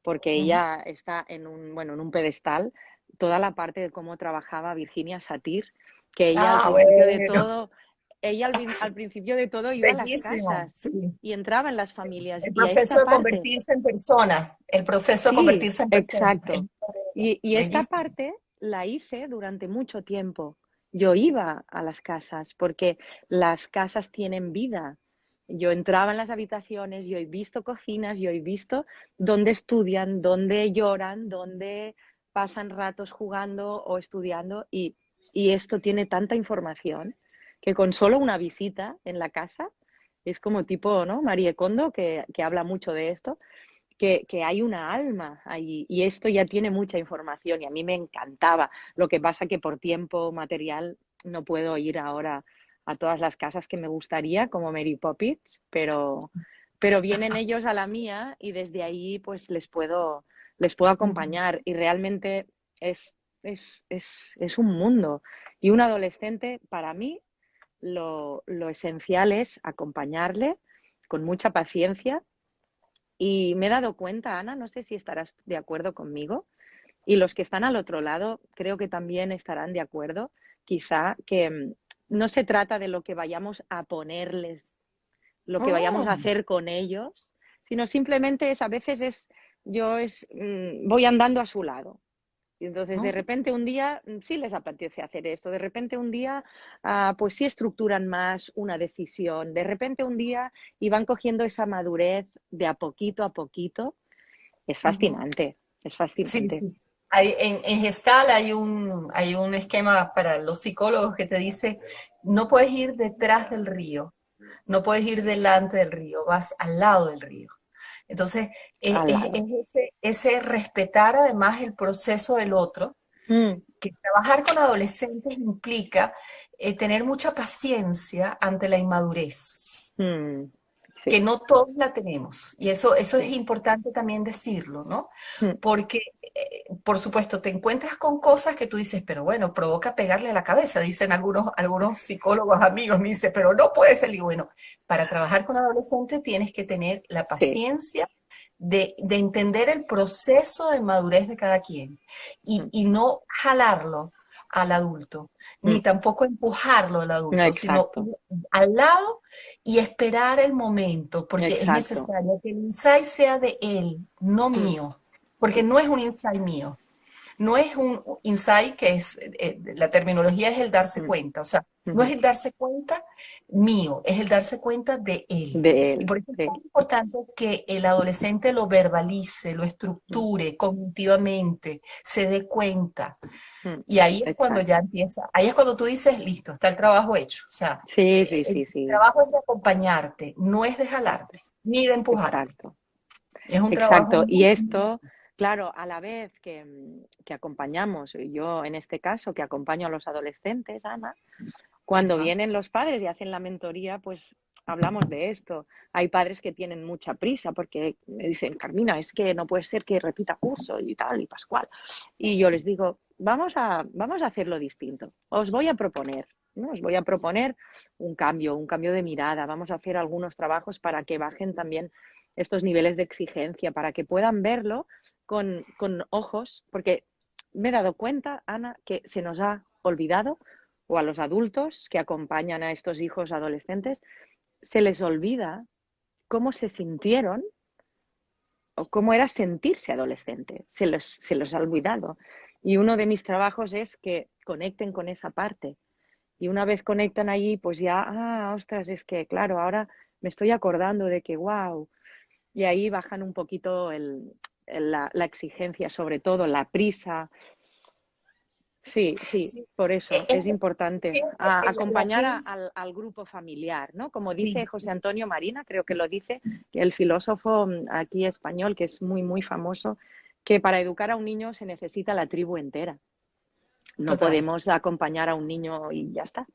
porque Ujú. ella está en un pedestal, toda la parte de cómo trabajaba Virginia Satir, que ella al Ah, principio de bueno. todo, al principio de todo iba a las Bellísimo. casas Sí. y entraba en las familias. El Y a proceso esta de parte, convertirse en persona. El proceso de sí, convertirse en persona. exacto. Y esta Bellísimo. parte la hice durante mucho tiempo. Yo iba a las casas porque las casas tienen vida. Yo entraba en las habitaciones, yo he visto cocinas, yo he visto dónde estudian, dónde lloran, dónde pasan ratos jugando o estudiando y esto tiene tanta información que con solo una visita en la casa, es como tipo, ¿no? Marie Kondo, que habla mucho de esto, que hay una alma ahí y esto ya tiene mucha información y a mí me encantaba. Lo que pasa que por tiempo material no puedo ir ahora a todas las casas que me gustaría, como Mary Poppins, pero vienen ellos a la mía y desde ahí pues les puedo acompañar y realmente es un mundo. Y un adolescente, para mí, lo esencial es acompañarle con mucha paciencia y me he dado cuenta, Ana, no sé si estarás de acuerdo conmigo, y los que están al otro lado creo que también estarán de acuerdo, quizá que no se trata de lo que vayamos a ponerles, lo que vayamos a Mm, hacer con ellos, sino simplemente a veces voy andando a su lado. Y entonces, de mm. repente un día sí les apetece hacer esto, de repente un día pues sí estructuran más una decisión, de repente un día y van cogiendo esa madurez de a poquito. Es Ujú. fascinante, es Sí, fascinante. sí. En Gestalt hay un esquema para los psicólogos que te dice, no puedes ir detrás del río, no puedes ir delante del río, vas al lado del río. Entonces, Al lado. es ese respetar además el proceso del otro, Mm, que trabajar con adolescentes implica tener mucha paciencia ante la inmadurez, mm, que sí, no todos la tenemos. Y eso es sí. importante también decirlo, ¿no? Mm, Porque, por supuesto, te encuentras con cosas que tú dices, pero bueno, provoca pegarle a la cabeza, dicen algunos psicólogos amigos, me dicen, pero no puede ser. Y bueno, para trabajar con adolescentes tienes que tener la sí. paciencia de entender el proceso de madurez de cada quien Mm, y no jalarlo al adulto, ni mm, tampoco empujarlo al no, adulto, sino exacto, ir al lado y esperar el momento, porque es exacto. necesario que el insight sea de él, no Mm, mío, porque sí. no es un insight mío, no es un insight que es, la terminología es el darse Mm, cuenta, o sea, no es ujú. el darse cuenta mío, es el darse cuenta de él. De Y él, por eso es sí. tan importante que el adolescente lo verbalice, lo Mm, estructure cognitivamente, se dé cuenta. mm, Y ahí es cuando ya exacto. empieza, ahí es cuando tú dices, listo, está el trabajo hecho. O sea, Sí, sí, sí, el sí. trabajo es de acompañarte, no es de jalarte, ni de empujarte. Exacto. Es un trabajo Exacto. Y muy... esto, claro, a la vez que acompañamos, yo en este caso que acompaño a los adolescentes, Ana, cuando Ajá, vienen los padres y hacen la mentoría, pues hablamos de esto. Hay padres que tienen mucha prisa porque me dicen, Carmina, es que no puede ser que repita curso y tal y pascual. Y yo les digo, vamos a hacerlo distinto. Os voy a proponer, ¿no? Os voy a proponer un cambio de mirada. Vamos a hacer algunos trabajos para que bajen también estos niveles de exigencia, para que puedan verlo con ojos, porque me he dado cuenta, Ana, que se nos ha olvidado o a los adultos que acompañan a estos hijos adolescentes, se les olvida cómo se sintieron o cómo era sentirse adolescente. Se los ha olvidado. Y uno de mis trabajos es que conecten con esa parte. Y una vez conectan allí, pues ya, ostras, es que claro, ahora me estoy acordando de que, wow. Y ahí bajan un poquito la exigencia, sobre todo la prisa. Sí, sí, sí, por es, eso es sí, importante la acompañar crisis, al grupo familiar, ¿no? Como dice sí, José Antonio Marina, creo que lo dice, que el filósofo aquí español, que es muy, muy famoso, que para educar a un niño se necesita la tribu entera. No total. podemos acompañar a un niño y ya está,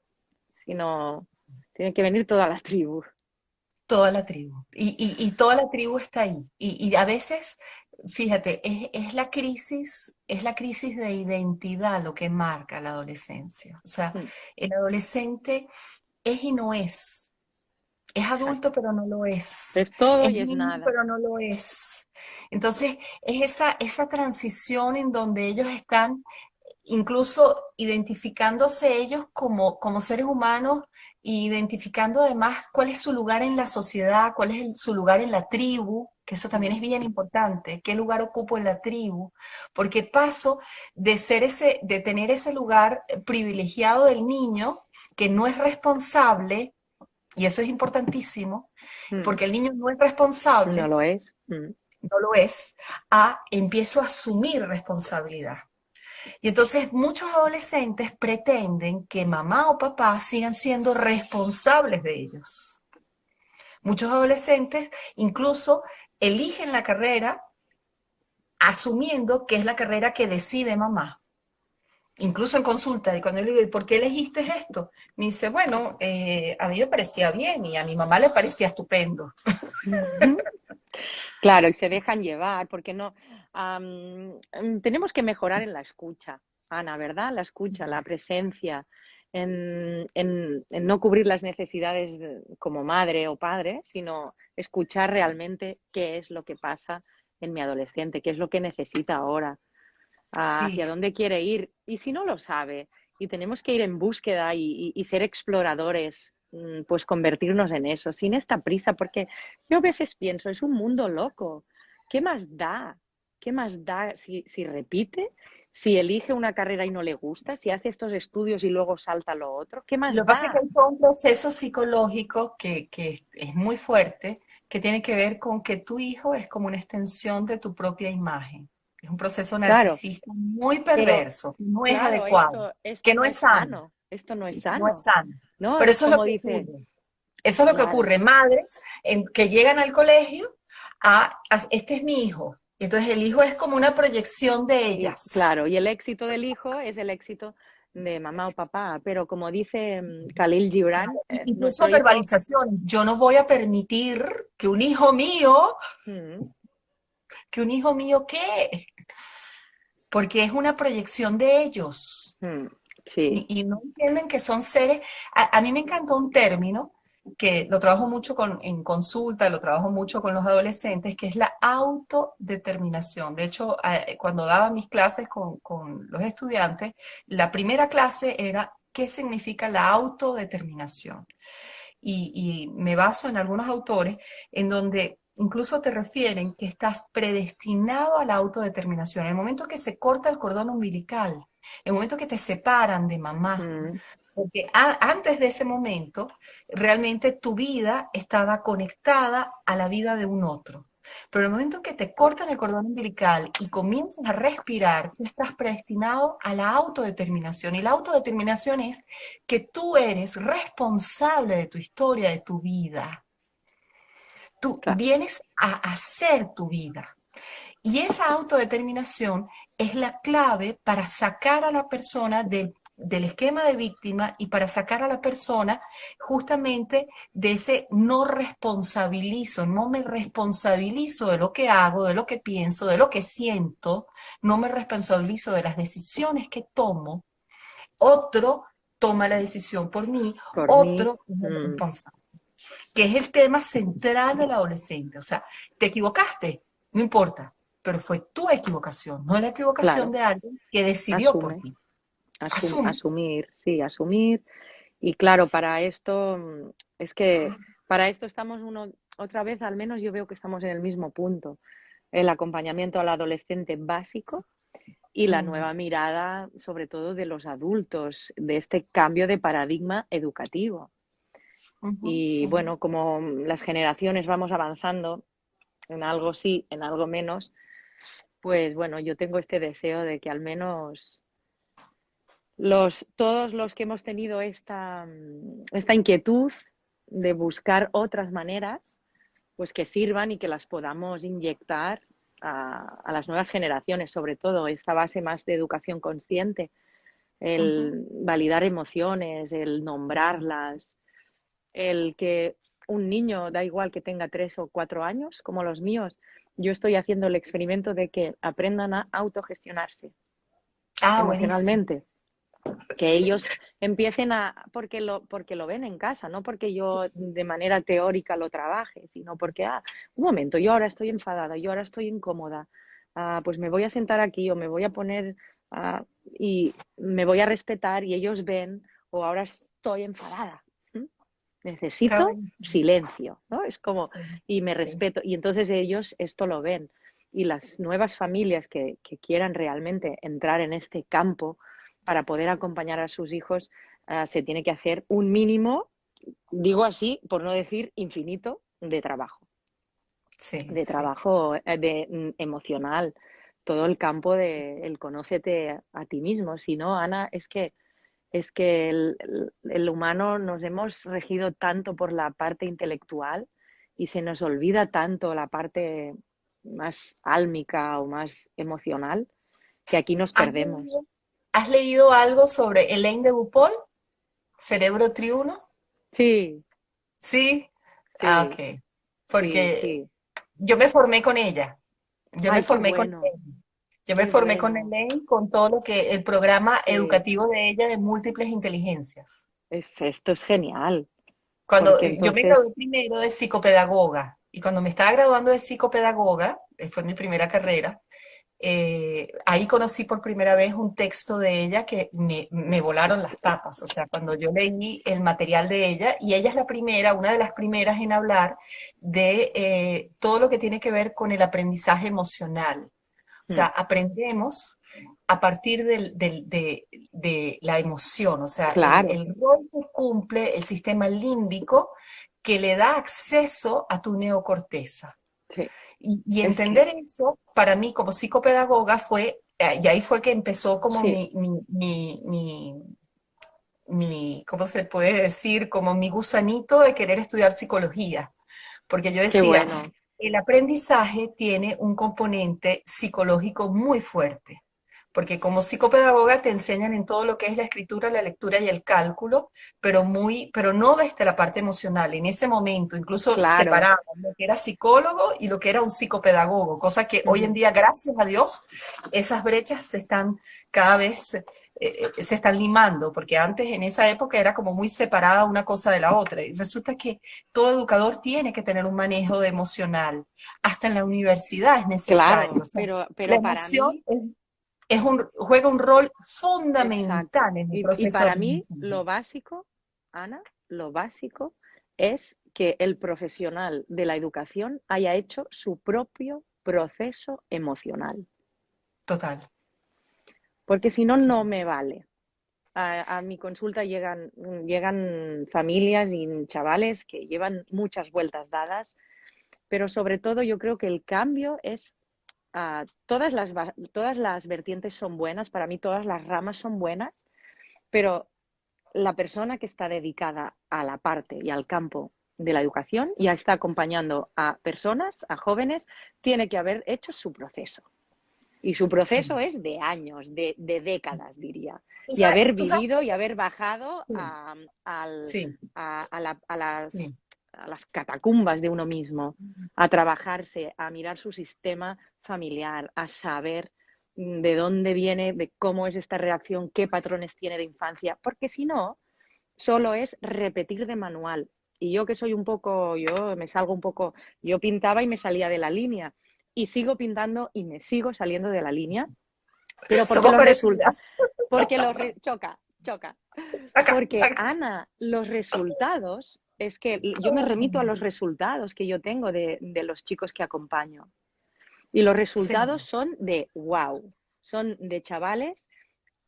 sino tiene que venir toda la tribu. Toda la tribu. Y toda la tribu está ahí. Y a veces, fíjate, es la crisis de identidad lo que marca la adolescencia. O sea, Mm, el adolescente es y no es. Es adulto, exacto. pero no lo es. Es todo Es y es niño, nada. pero no lo es. Entonces, es esa transición en donde ellos están incluso identificándose ellos como seres humanos e identificando además cuál es su lugar en la sociedad, cuál es su lugar en la tribu, que eso también Mm, es bien importante, qué lugar ocupo en la tribu, porque paso de tener ese lugar privilegiado del niño, que no es responsable, y eso es importantísimo, mm. porque el niño no es No responsable, lo es. no lo es, a empiezo a asumir responsabilidad. Y entonces muchos adolescentes pretenden que mamá o papá sigan siendo responsables de ellos. Muchos adolescentes incluso eligen la carrera asumiendo que es la carrera que decide mamá. Incluso en consulta, y cuando yo le digo, ¿y por qué elegiste esto? Me dice, bueno, a mí me parecía bien y a mi mamá le parecía estupendo. Claro, y se dejan llevar, porque no. Tenemos que mejorar en la escucha, Ana, ¿verdad? La escucha, la presencia, en no cubrir las necesidades como madre o padre, sino escuchar realmente qué es lo que pasa en mi adolescente, qué es lo que necesita ahora, Sí, hacia dónde quiere ir. Y si no lo sabe, y tenemos que ir en búsqueda y ser exploradores, pues convertirnos en eso, sin esta prisa, porque yo a veces pienso, es un mundo loco. ¿Qué más da? ¿Qué más da si repite? Si elige una carrera y no le gusta, si hace estos estudios y luego salta lo otro, ¿qué lo más que pasa es que da? hay todo un proceso psicológico que es muy fuerte, que tiene que ver con que tu hijo es como una extensión de tu propia imagen. Es un proceso Claro, narcisista muy pero perverso, que no es claro, adecuado, esto que no no es es sano, sano, esto no es no es sano, sano. ¿no? Pero Es eso es lo como que dice, ocurre. Eso es lo que claro. ocurre. Madres que llegan al colegio este es mi hijo. Y entonces el hijo es como una proyección de Y ellas. claro, y el éxito del hijo es el éxito de mamá o papá, pero como dice Khalil Gibran, Incluso nuestro hijo, verbalizaciones. Yo no voy a permitir que un hijo mío, mm, que un hijo mío, ¿qué? Porque es una proyección de ellos. mm, sí, Y no entienden que son seres. A mí me encantó un término que lo trabajo mucho en consulta, lo trabajo mucho con los adolescentes, que es la autodeterminación. De hecho, cuando daba mis clases con los estudiantes, la primera clase era ¿qué significa la autodeterminación? Y me baso en algunos autores en donde incluso te refieren que estás predestinado a la autodeterminación. En el momento que se corta el cordón umbilical, en el momento que te separan de mamá, mm, porque antes de ese momento, realmente tu vida estaba conectada a la vida de un otro. Pero en el momento que te cortan el cordón umbilical y comienzas a respirar, tú estás predestinado a la autodeterminación. Y la autodeterminación es que tú eres responsable de tu historia, de tu vida. Tú claro, vienes a hacer tu vida. Y esa autodeterminación es la clave para sacar a la persona del esquema de víctima y para sacar a la persona justamente de ese no responsabilizo, no me responsabilizo de lo que hago, de lo que pienso, de lo que siento, no me responsabilizo de las decisiones que tomo, otro toma la decisión por mí, por mí, otro es el responsable, que es el tema central del adolescente. O sea, te equivocaste, no importa, pero fue tu equivocación, no la equivocación claro, de alguien que decidió por asume, ti. Asume. asumir, sí, asumir. Y claro, para esto, es que para esto estamos otra vez, al menos yo veo que estamos en el mismo punto. El acompañamiento al adolescente básico y la Mm, nueva mirada, sobre todo de los adultos, de este cambio de paradigma educativo. ujú, Y ujú. bueno, como las generaciones vamos avanzando en algo sí, en algo menos, pues bueno, yo tengo este deseo de que al menos todos los que hemos tenido esta inquietud de buscar otras maneras, pues que sirvan y que las podamos inyectar a las nuevas generaciones, sobre todo esta base más de educación consciente, Ujú. el validar emociones, el nombrarlas, el que un niño, da igual que tenga 3 o 4 años, como los míos, yo estoy haciendo el experimento de que aprendan a autogestionarse Ah, buenísimo. emocionalmente, que Sí, ellos empiecen porque lo ven en casa, no porque yo de manera teórica lo trabaje, sino porque, un momento, yo ahora estoy enfadada, yo ahora estoy incómoda, pues me voy a sentar aquí o me voy a poner y me voy a respetar y ellos ven, o ahora estoy enfadada. está Necesito buenísimo. silencio, ¿no? Es como, Sí, y me sí. respeto, y entonces ellos esto lo ven. Y las nuevas familias que quieran realmente entrar en este campo para poder acompañar a sus hijos, se tiene que hacer un mínimo, digo así, por no decir infinito, Sí, de sí. trabajo emocional, todo el campo de el conócete a ti mismo. Si no, Ana, es que el humano nos hemos regido tanto por la parte intelectual y se nos olvida tanto la parte más álmica o más emocional que aquí nos ¿Has perdemos. leído, has leído algo sobre Elaine de Bupol, Cerebro Triuno? Sí, Sí. Ah, sí, ok. sí, Porque sí. yo me formé con ella. Yo me Ay, formé con Elaine. Yo me qué formé con bueno. Elaine con todo lo que el programa Sí, educativo de ella de múltiples inteligencias. esto es genial, Cuando porque yo me gradué entonces, primero de psicopedagoga y cuando me estaba graduando de psicopedagoga, fue mi primera carrera, ahí conocí por primera vez un texto de ella que me volaron las tapas. O sea, cuando yo leí el material de ella, y ella es la primera, una de las primeras en hablar de todo lo que tiene que ver con el aprendizaje emocional. O sea, mm, aprendemos a partir de la emoción, o sea, claro, el rol que cumple el sistema límbico que le da acceso a tu neocorteza. sí, Y es que entender eso, para mí como psicopedagoga fue, y ahí fue que empezó como sí, ¿cómo se puede decir? Como mi gusanito de querer estudiar psicología. Porque yo qué decía, bueno. el aprendizaje tiene un componente psicológico muy fuerte. Porque como psicopedagoga te enseñan en todo lo que es la escritura, la lectura y el cálculo, pero no desde la parte emocional. En ese momento incluso Claro. separaban lo que era psicólogo y lo que era un psicopedagogo, cosa que hoy en Ujú. día, gracias a Dios, esas brechas se están cada vez se están limando, porque antes en esa época era como muy separada una cosa de la otra. Y resulta que todo educador tiene que tener un manejo de emocional. Hasta en la universidad es necesario. Claro, O sea, la pero para emoción mí, juega un rol exacto. fundamental en el Y proceso de para mí, aprendizaje. lo básico, Ana, lo básico es que el profesional de la educación haya hecho su propio proceso emocional, Total. porque si no, no me vale. A mi consulta llegan familias y chavales que llevan muchas vueltas dadas, pero sobre todo yo creo que el cambio es todas las vertientes son buenas, para mí todas las ramas son buenas, pero la persona que está dedicada a la parte y al campo de la educación ya está acompañando a personas, a jóvenes, tiene que haber hecho su proceso. Y su Sí. proceso es de años, de décadas, diría. ¿Tú Y sabes, haber tú sabes? vivido y haber bajado Sí, sí, sí. a las catacumbas de uno mismo, a trabajarse, a mirar su sistema familiar, a saber de dónde viene, de cómo es esta reacción, qué patrones tiene de infancia, porque si no, solo es repetir de manual. Y yo que soy un poco, yo me salgo un poco, yo pintaba y me salía de la línea. Y sigo pintando y me sigo saliendo de la línea, pero porque Somos los resultados, parecidas. choca, choca. Saca, Porque saca. Ana, los resultados, es que yo me remito a los resultados que yo tengo de los chicos que acompaño. Y los Sí. resultados son de wow, son de chavales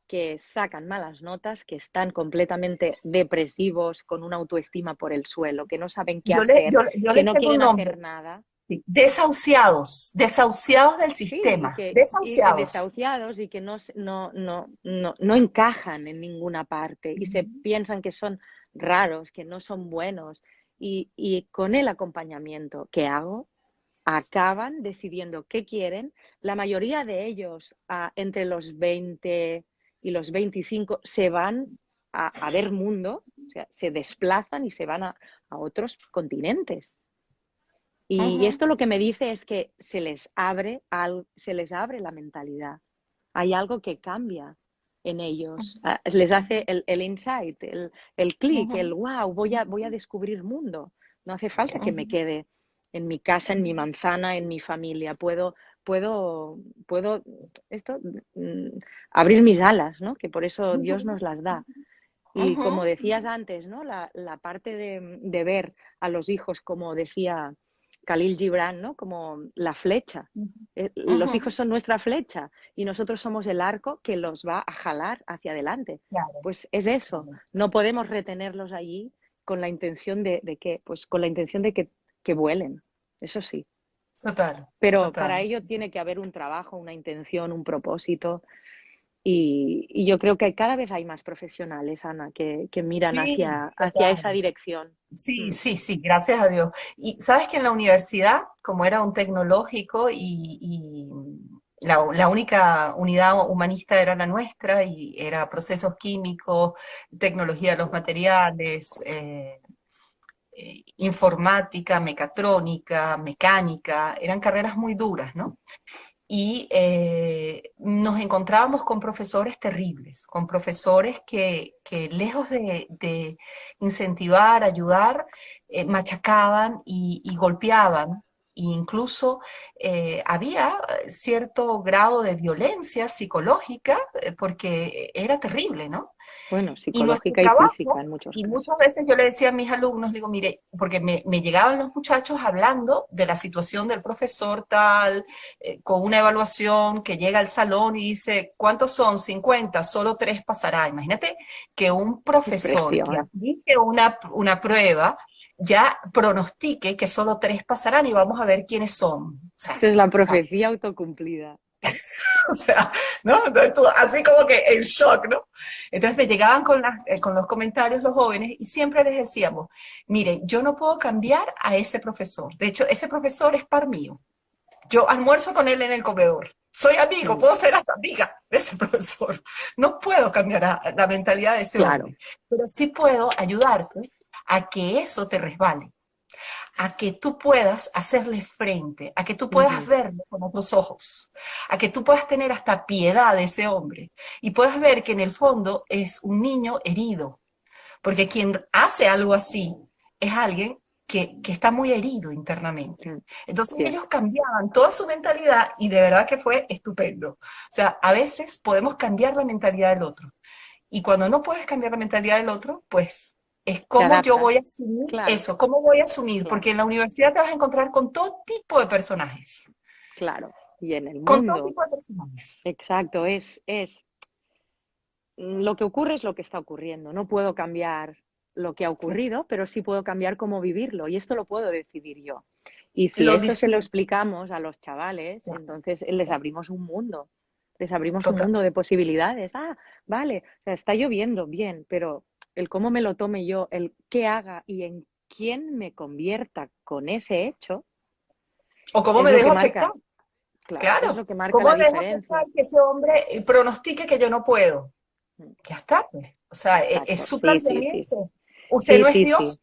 que sacan malas notas, que están completamente depresivos, con una autoestima por el suelo, que no saben qué Yo, le, hacer, yo, yo que les no tengo un quieren nombre. hacer nada. Sí. Desahuciados, desahuciados del Sí, sistema, desahuciados. desahuciados y que no encajan en ninguna parte y se piensan que son raros, que no son buenos. Y con el acompañamiento que hago, acaban decidiendo qué quieren. La mayoría de ellos, entre los 20 y los 25, se van a ver mundo, o sea, se desplazan y se van a otros continentes. Y Ujú, esto lo que me dice es que se les abre la mentalidad. Hay algo que cambia en ellos. Les hace el insight, el clic, ujú, el wow, voy a descubrir mundo. No hace falta que me ujú, quede en mi casa, en mi manzana, en mi familia. Puedo, puedo esto, mm, abrir mis alas, ¿no? Que por eso Dios nos las da. Y como ujú, decías antes, ¿no? La parte de ver a los hijos, como decía Khalil Gibran, ¿no? Como la flecha. Los ujú. hijos son nuestra flecha y nosotros somos el arco que los va a jalar hacia adelante. Claro. Pues es eso. No podemos retenerlos allí con la intención de que, pues con la intención de que vuelen. Eso sí. Total, Pero para total. ello tiene que haber un trabajo, una intención, un propósito. Y yo creo que cada vez hay más profesionales, Ana, que miran Sí, hacia esa total. dirección. Sí, Mm. sí, sí, gracias a Dios. Y sabes que en la universidad, como era un tecnológico y la única unidad humanista era la nuestra y era procesos químicos, tecnología de los materiales, informática, mecatrónica, mecánica, eran carreras muy duras, ¿no? Y nos encontrábamos con profesores terribles, con profesores que lejos de incentivar, ayudar, machacaban y golpeaban. E incluso había cierto grado de violencia psicológica porque era terrible, ¿no? Bueno, Y nuestro psicológica y física trabajo, en muchos y casos. muchas veces yo le decía a mis alumnos, digo, mire, porque me llegaban los muchachos hablando de la situación del profesor tal, con una evaluación que llega al salón y dice, ¿cuántos son? 50, solo 3 pasará. Imagínate que un Qué profesor que presión. aplique una prueba ya pronostique que solo 3 pasarán y vamos a ver quiénes son. O sea, Esto es la ¿sabes? profecía autocumplida. O sea, ¿no? Entonces tú, así como que en shock, ¿no? Entonces me llegaban con los comentarios los jóvenes y siempre les decíamos, mire, yo no puedo cambiar a ese profesor. De hecho, ese profesor es par mío. Yo almuerzo con él en el comedor. Soy amigo, Mm. puedo ser hasta amiga de ese profesor. No puedo cambiar la mentalidad de ese Claro. hombre, pero sí puedo ayudarte a que eso te resbale, a que tú puedas hacerle frente, a que tú puedas Ujú. verlo con otros ojos, a que tú puedas tener hasta piedad de ese hombre y puedas ver que en el fondo es un niño herido, porque quien hace algo así es alguien que está muy herido internamente. Mm. Entonces ellos Cierto. cambiaban toda su mentalidad y de verdad que fue estupendo. O sea, a veces podemos cambiar la mentalidad del otro. Y cuando no puedes cambiar la mentalidad del otro, pues es Te cómo yo voy a adaptas. asumir Claro, eso, cómo voy a asumir, porque claro, en la universidad te vas a encontrar con todo tipo de personajes, claro. Y en el con todo mundo, tipo de personajes. exacto, lo que ocurre es lo que está ocurriendo. No puedo cambiar lo que ha Sí. ocurrido, pero sí puedo cambiar cómo vivirlo y esto lo puedo decidir yo. Y si Lo esto se lo disfruto, explicamos a los chavales, entonces les abrimos un mundo, les abrimos un total. mundo de posibilidades. Ah, vale, o sea, está lloviendo, bien, pero el cómo me lo tome yo, el qué haga y en quién me convierta con ese hecho, O cómo es me lo que dejo afectar, marca, claro, es lo claro. que marca ¿Cómo la me dejo afectar diferencia. que ese hombre pronostique que yo no puedo? Mm. Ya está, pues. O sea, es Exacto, su sí, sí, sí, sí. planteamiento. Usted Sí, no es sí, sí, Dios.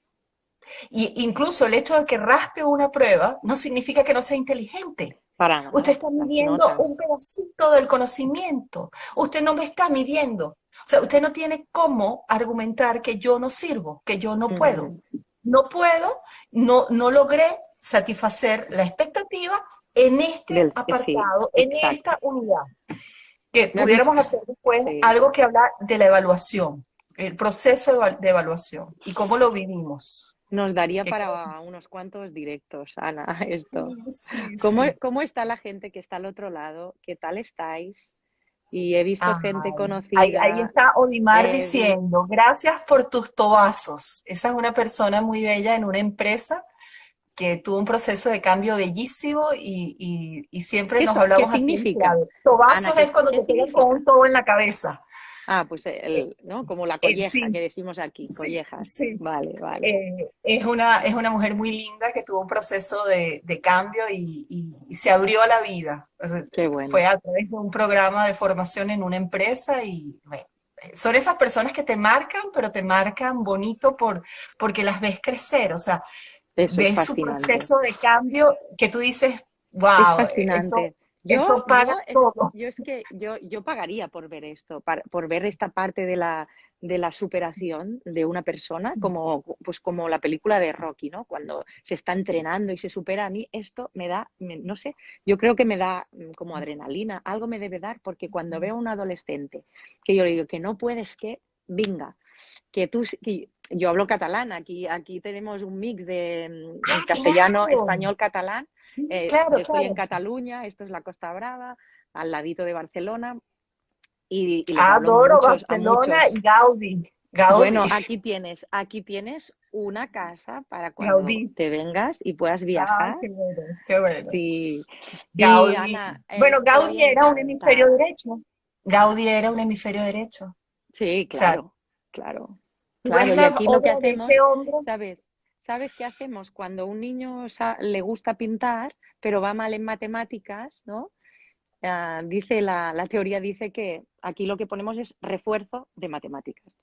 Y incluso el hecho de que raspe una prueba no significa que no sea inteligente. para Usted nada, está las midiendo un notas. pedacito del conocimiento. Usted no me está midiendo. O sea, usted no tiene cómo argumentar que yo no sirvo, que yo no puedo. Ujú. No puedo, no logré satisfacer la expectativa en este Sí, apartado, en exacto. esta unidad. Que ¿Me has visto? pudiéramos hacer después Sí. algo que habla de la evaluación, el proceso de evaluación y cómo lo vivimos. Nos daría Que creo para unos cuantos directos, Ana, esto. sí, sí, ¿Cómo, sí. cómo está la gente que está al otro lado? ¿Qué tal estáis? Y he visto gente Ay, ahí conocida. está Odimar he vi- diciendo, gracias por tus tobazos. Esa es una persona muy bella en una empresa que tuvo un proceso de cambio bellísimo y siempre nos ¿Qué hablamos así en significa? clave. Ana, Tobazos ¿qué, es cuando qué te pegan con significa? un tobo en la cabeza. Ah, pues ¿no? Como la colleja que Sí, decimos aquí, sí, collejas. sí. Vale, vale. Es una mujer muy linda que tuvo un proceso de cambio y se abrió a la vida. O sea, Qué fue bueno. a través de un programa de formación en una empresa y bueno, son esas personas que te marcan, pero te marcan bonito porque las ves crecer. O sea, Eso es ves su fascinante. proceso de cambio que tú dices, Es wow, fascinante. eso paga todo. Yo es que yo pagaría por ver esto, por ver esta parte de la superación de una persona, Sí, como, pues como la película de Rocky, ¿no? Cuando se está entrenando y se supera, a mí esto me da, no sé, yo creo que me da como adrenalina, algo me debe dar, porque cuando veo a un adolescente que yo le digo que no puedes, que venga, que yo hablo catalán, aquí tenemos un mix de en ah, castellano, claro. español, catalán. Sí, claro, Yo estoy en claro. Cataluña, esto es la Costa Brava, al ladito de Barcelona, y les hablo Adoro a Barcelona muchos, y Gaudí. Gaudí, Bueno, aquí tienes una casa para cuando Gaudí. te vengas y puedas Ah, viajar. qué bueno, qué bueno. Sí, sí, Gaudí. Ana, Bueno, estoy Gaudí era un hemisferio encantada. derecho. Gaudí era un hemisferio derecho. O Sí, sea, claro, claro, tú ves claro. Y la aquí lo que obra de ese hacemos, hombre. ¿sabes? ¿Sabes qué hacemos cuando un niño le gusta pintar, pero va mal en matemáticas, ¿no? Dice la teoría dice que aquí lo que ponemos es refuerzo de matemáticas.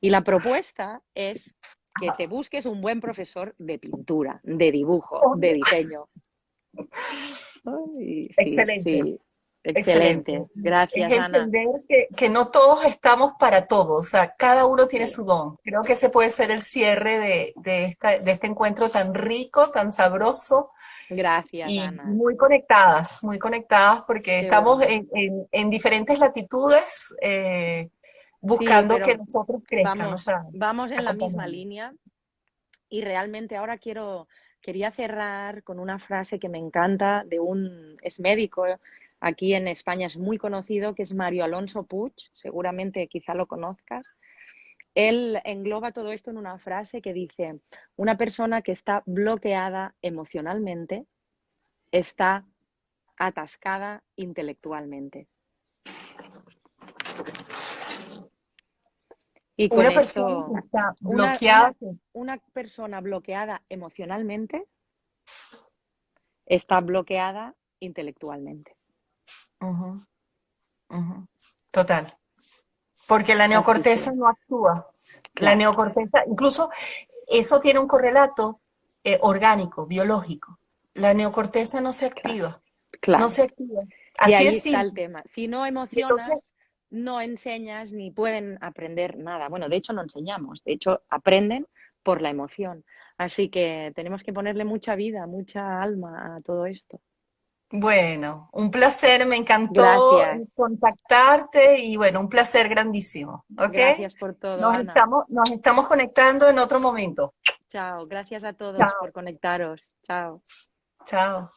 Y la propuesta es que te busques un buen profesor de pintura, de dibujo, de diseño. Ay, sí, Excelente, sí, excelente. excelente. Es Gracias, Ana. entender que no todos estamos para todo, o sea, cada uno tiene Sí, su don. Creo que ese puede ser el cierre de este encuentro tan rico, tan sabroso gracias, y Ana. muy conectadas porque Qué estamos bueno. en diferentes latitudes Sí, buscando que pero nosotros crezcan, o sea, vamos en la misma acompañando. línea y realmente ahora quería cerrar con una frase que me encanta es médico, aquí en España es muy conocido, que es Mario Alonso Puig, seguramente quizá lo conozcas. Él engloba todo esto en una frase que dice, una persona que está bloqueada emocionalmente está atascada intelectualmente. Y con Una persona esto, que está una, bloqueada, una, una persona bloqueada emocionalmente está bloqueada intelectualmente. ujú, ujú, total. Porque la Así neocorteza que, no actúa. La claro, neocorteza, incluso eso tiene un correlato orgánico, biológico. La neocorteza no se claro, activa, no claro. se activa. Y Así ahí es está el simple. tema. Si no Y entonces, emocionas, no enseñas ni pueden aprender nada. Bueno, de hecho no enseñamos, de hecho aprenden por la emoción. Así que tenemos que ponerle mucha vida, mucha alma a todo esto. bueno, un placer, me encantó Gracias, contactarte y bueno, un placer grandísimo, ¿ok? gracias por todo, Ana. Nos estamos conectando en otro momento. Chao, gracias a todos Chao, por conectaros. Chao. chao.